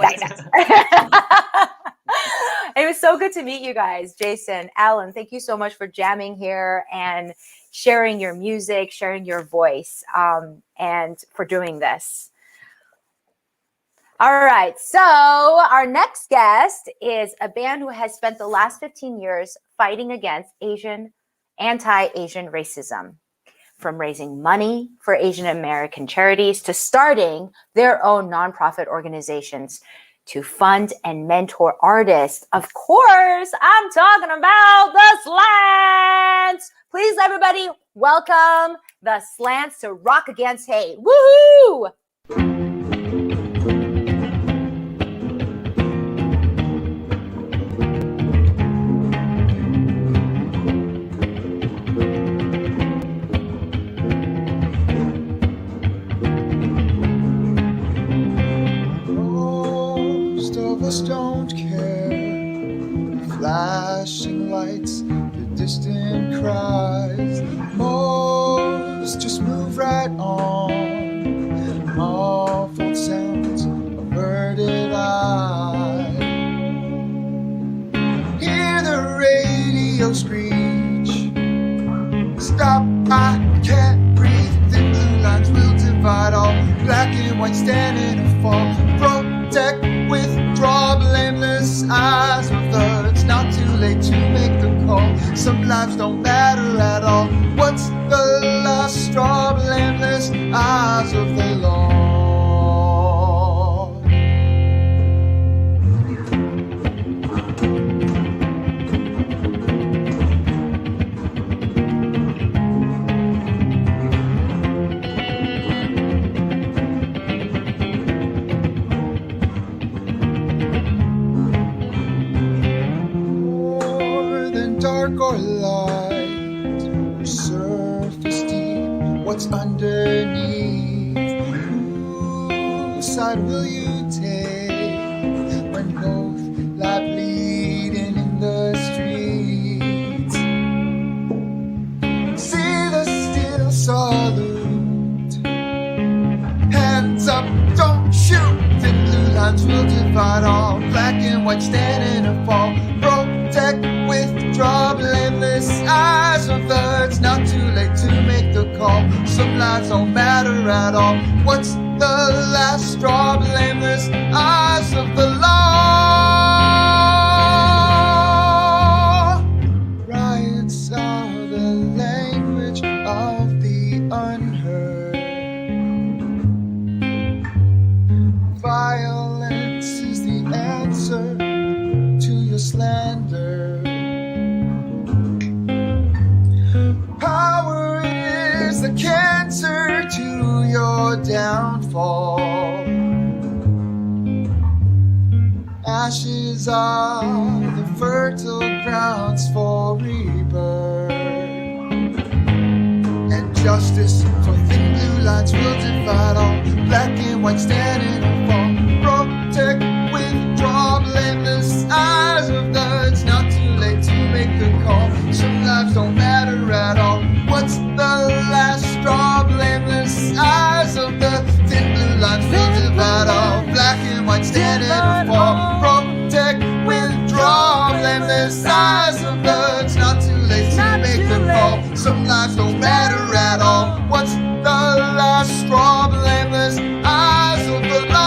It was so good to meet you guys. Jason, Alan, thank you so much for jamming here and sharing your music, sharing your voice, and for doing this. All right, so our next guest is a band who has spent the last 15 years fighting against anti-Asian racism, from raising money for Asian American charities to starting their own nonprofit organizations to fund and mentor artists. Of course, I'm talking about the Slants. Please, everybody, welcome the Slants to Rock Against Hate. Woohoo! Us don't care. Flashing lights, the distant cries. Most just move right on. Muffled sounds, averted eye. Hear the radio screech. Stop, I can't breathe. Thin blue lines will Some lives don't matter at all. What's the last straw? Blameless eyes of the law. Dark or light, or surface deep, what's underneath? Whose side will you take when both lie bleeding in the streets? See the steel salute, hands up, don't shoot. Thin blue lines will divide all, black and white stand in a fall. Protect, withdraw, blameless eyes of the. It's not too late to make the call. Some lives don't matter at all. What's the last straw? Blameless eyes of the law. Riots are the language of the unheard. Violence is the answer to your slander. Power is the cancer to your downfall. Ashes are the fertile grounds for rebirth. And justice for thin blue lines will divide all. Black and white stand in a fall. Protect, withdraw, blameless eyes of the. It's not too late to make the call. Some lives don't matter at all. What's the last straw? Blameless eyes of the. Thin blue lines will divide all. Black and white stand in a fall. Protect, withdraw, blameless eyes of the. It's not too late to make the call. Some lives don't matter at all. What's the last straw? Blameless eyes of the law.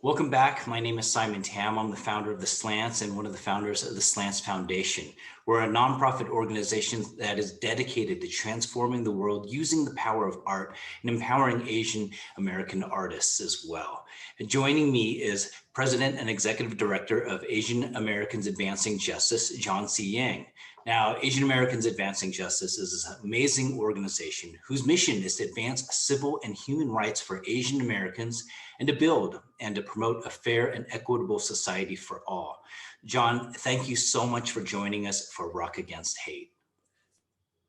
Welcome back. My name is Simon Tam. I'm the founder of the Slants and one of the founders of the Slants Foundation. We're a nonprofit organization that is dedicated to transforming the world using the power of art and empowering Asian American artists as well. And joining me is President and Executive Director of Asian Americans Advancing Justice, John C. Yang. Now, Asian Americans Advancing Justice is an amazing organization whose mission is to advance civil and human rights for Asian Americans and to build and to promote a fair and equitable society for all. John, thank you so much for joining us for Rock Against Hate.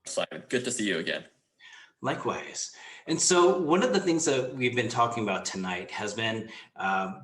Simon, good to see you again. Likewise. And so one of the things that we've been talking about tonight has been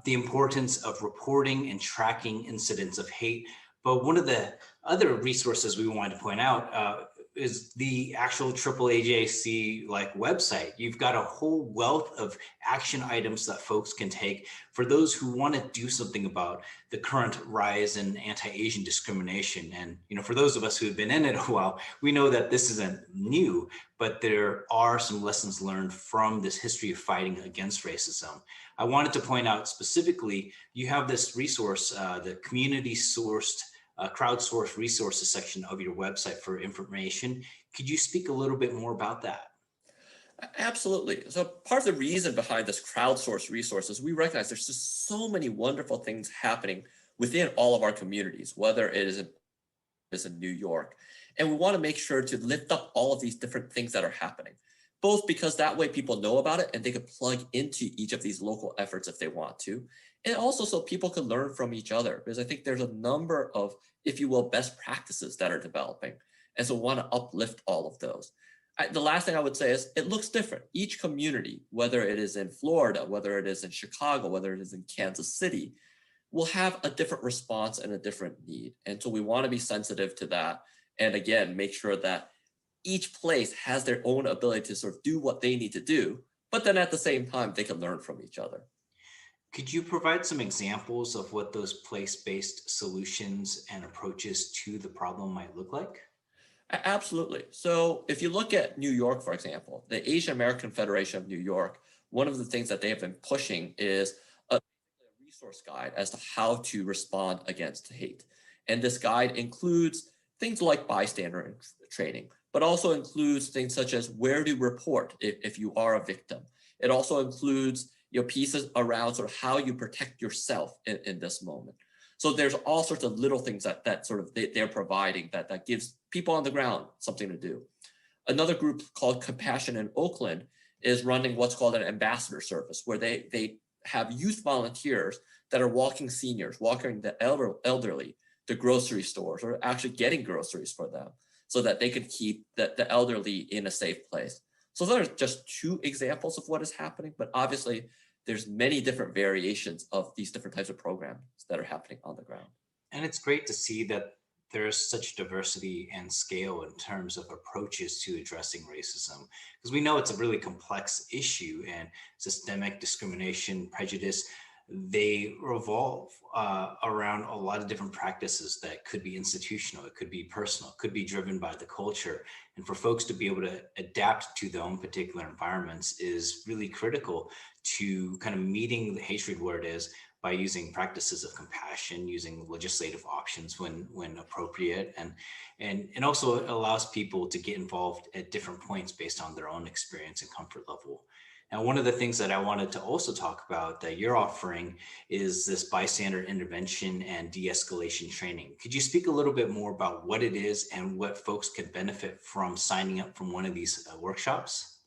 the importance of reporting and tracking incidents of hate. But one of the other resources we wanted to point out is the actual AAAJC website. You've got a whole wealth of action items that folks can take for those who want to do something about the current rise in anti-Asian discrimination. And for those of us who have been in it a while, we know that this isn't new, but there are some lessons learned from this history of fighting against racism. I wanted to point out specifically, you have this resource, the community sourced crowdsourced resources section of your website for information. Could you speak a little bit more about that? Absolutely. So part of the reason behind this crowdsourced resources, we recognize there's just so many wonderful things happening within all of our communities, whether it is in New York. And we want to make sure to lift up all of these different things that are happening, both because that way people know about it and they can plug into each of these local efforts if they want to. And also so people can learn from each other, because I think there's a number of, if you will, best practices that are developing. And so we want to uplift all of those. The last thing I would say is it looks different. Each community, whether it is in Florida, whether it is in Chicago, whether it is in Kansas City, will have a different response and a different need. And so we want to be sensitive to that. And again, make sure that each place has their own ability to sort of do what they need to do, but then at the same time, they can learn from each other. Could you provide some examples of what those place-based solutions and approaches to the problem might look like? Absolutely. So if you look at New York, for example, the Asian American Federation of New York, one of the things that they have been pushing is a resource guide as to how to respond against hate. And this guide includes things like bystander training, but also includes things such as where to report if you are a victim. It also includes pieces around sort of how you protect yourself in this moment. So there's all sorts of little things that sort of they're providing that gives people on the ground something to do. Another group called Compassion in Oakland is running what's called an ambassador service, where they have youth volunteers that are walking seniors, walking the elderly to grocery stores, or actually getting groceries for them so that they can keep the elderly in a safe place. So those are just two examples of what is happening, but obviously there's many different variations of these different types of programs that are happening on the ground. And it's great to see that there's such diversity and scale in terms of approaches to addressing racism, because we know it's a really complex issue, and systemic discrimination, prejudice, they revolve around a lot of different practices that could be institutional, it could be personal, it could be driven by the culture. And for folks to be able to adapt to their own particular environments is really critical to kind of meeting the hatred where it is, by using practices of compassion, using legislative options when appropriate, and also allows people to get involved at different points based on their own experience and comfort level. Now, one of the things that I wanted to also talk about that you're offering is this bystander intervention and de-escalation training. Could you speak a little bit more about what it is and what folks could benefit from signing up from one of these workshops?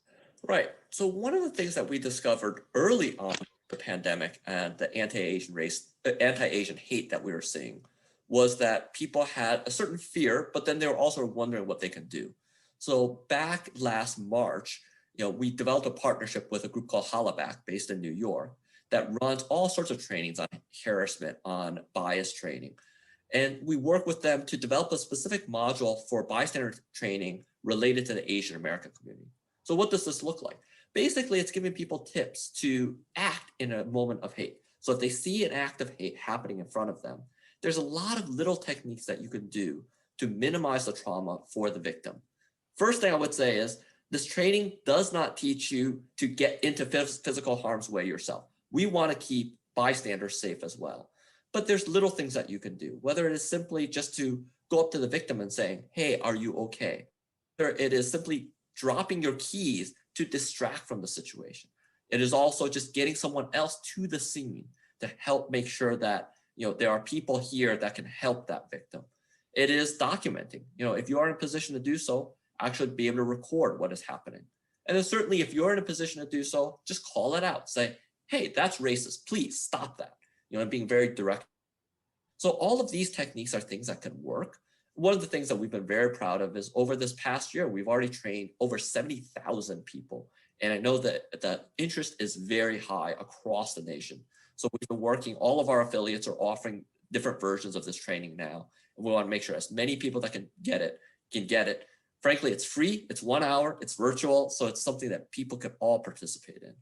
Right. So one of the things that we discovered early on the pandemic and the anti-Asian hate that we were seeing was that people had a certain fear, but then they were also wondering what they can do. So back last March, we developed a partnership with a group called Hollaback based in New York that runs all sorts of trainings on harassment, on bias training. And we work with them to develop a specific module for bystander training related to the Asian American community. So what does this look like? Basically, it's giving people tips to act in a moment of hate. So if they see an act of hate happening in front of them, there's a lot of little techniques that you can do to minimize the trauma for the victim. First thing I would say is this training does not teach you to get into physical harm's way yourself. We want to keep bystanders safe as well. But there's little things that you can do, whether it is simply just to go up to the victim and saying, hey, are you okay? Or it is simply dropping your keys to distract from the situation. It is also just getting someone else to the scene to help make sure that there are people here that can help that victim. It is documenting. If you are in a position to do so, actually be able to record what is happening. And then certainly if you're in a position to do so, just call it out. Say, hey, that's racist. Please stop that. And being very direct. So all of these techniques are things that can work. One of the things that we've been very proud of is over this past year, we've already trained over 70,000 people. And I know that the interest is very high across the nation. So we've been working, all of our affiliates are offering different versions of this training now. And we want to make sure as many people that can get it. Frankly, it's free, it's 1 hour, it's virtual. So it's something that people can all participate in.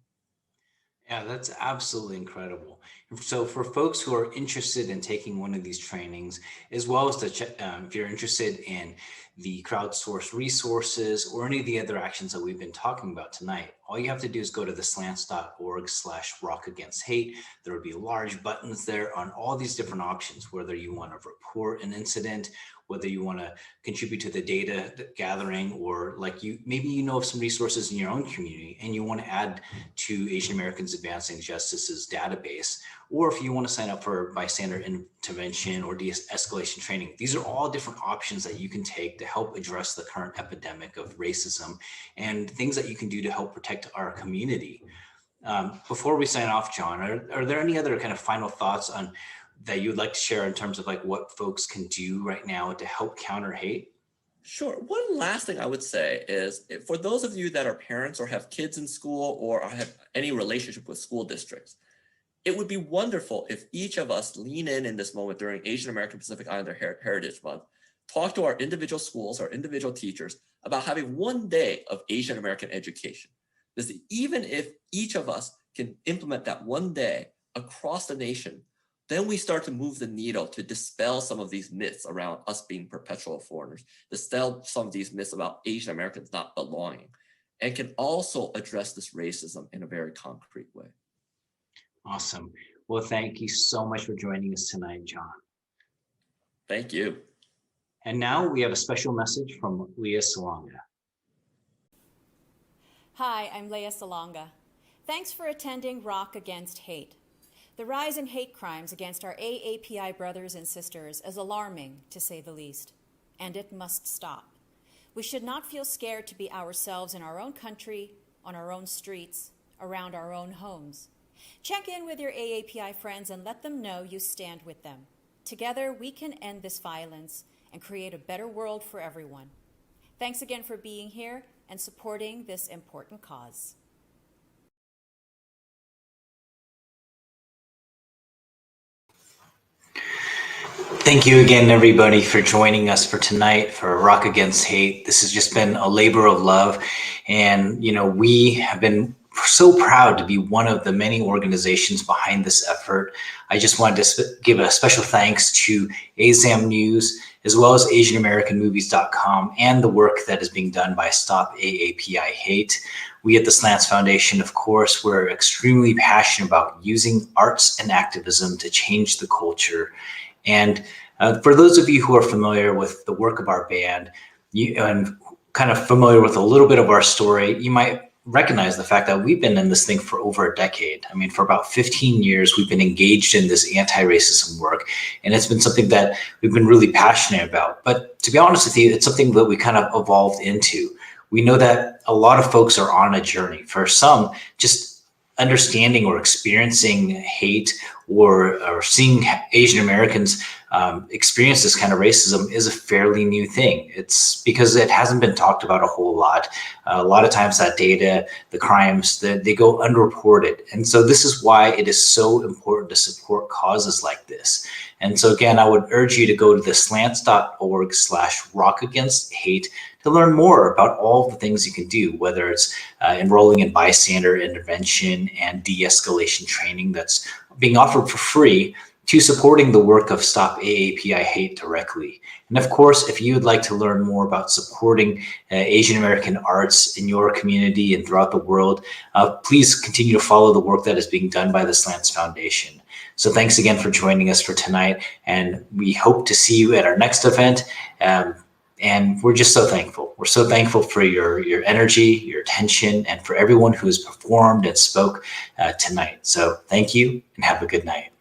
Yeah, that's absolutely incredible. So for folks who are interested in taking one of these trainings, as well as to check, if you're interested in the crowdsourced resources or any of the other actions that we've been talking about tonight, all you have to do is go to the slants.org/rockagainst-hate. There will be large buttons there on all these different options, whether you want to report an incident, whether you want to contribute to the data gathering, or maybe you know of some resources in your own community and you want to add to Asian Americans Advancing Justice's database, or if you want to sign up for bystander intervention or de-escalation training. These are all different options that you can take to help address the current epidemic of racism and things that you can do to help protect our community. Before we sign off, John, are there any other kind of final thoughts on that you'd like to share in terms of what folks can do right now to help counter hate? Sure. One last thing I would say is for those of you that are parents or have kids in school or have any relationship with school districts, it would be wonderful if each of us lean in this moment during Asian American Pacific Islander Heritage Month, talk to our individual schools, our individual teachers about having 1 day of Asian American education. Because even if each of us can implement that 1 day across the nation, then we start to move the needle to dispel some of these myths around us being perpetual foreigners, dispel some of these myths about Asian Americans not belonging, and can also address this racism in a very concrete way. Awesome. Well, thank you so much for joining us tonight, John. Thank you. And now we have a special message from Lea Salonga. Hi, I'm Lea Salonga. Thanks for attending Rock Against Hate. The rise in hate crimes against our AAPI brothers and sisters is alarming, to say the least, and it must stop. We should not feel scared to be ourselves in our own country, on our own streets, around our own homes. Check in with your AAPI friends and let them know you stand with them. Together, we can end this violence and create a better world for everyone. Thanks again for being here and supporting this important cause. Thank you again, everybody, for joining us for tonight for Rock Against Hate. This has just been a labor of love. And, we have been so proud to be one of the many organizations behind this effort. I just wanted to give a special thanks to AsAm News, as well as AsianAmericanMovies.com, and the work that is being done by Stop AAPI Hate. We at the Slants Foundation, of course, we're extremely passionate about using arts and activism to change the culture. And for those of you who are familiar with the work of our band, and kind of familiar with a little bit of our story, you might recognize the fact that we've been in this thing for over a decade. I mean, for about 15 years, we've been engaged in this anti-racism work, and it's been something that we've been really passionate about. But to be honest with you, it's something that we kind of evolved into. We know that a lot of folks are on a journey. For some, just understanding or experiencing hate or seeing Asian Americans experience this kind of racism is a fairly new thing. It's because it hasn't been talked about a whole lot. A lot of times that data, the crimes, they go unreported. And so this is why it is so important to support causes like this. And so again, I would urge you to go to the slants.org/rockagainst-hate to learn more about all the things you can do, whether it's enrolling in bystander intervention and de-escalation training that's being offered for free, to supporting the work of Stop AAPI Hate directly. And of course, if you would like to learn more about supporting Asian American arts in your community and throughout the world, please continue to follow the work that is being done by the Slants Foundation. So thanks again for joining us for tonight, and we hope to see you at our next event. And we're just so thankful. We're so thankful for your energy, your attention, and for everyone who has performed and spoke tonight. So thank you and have a good night.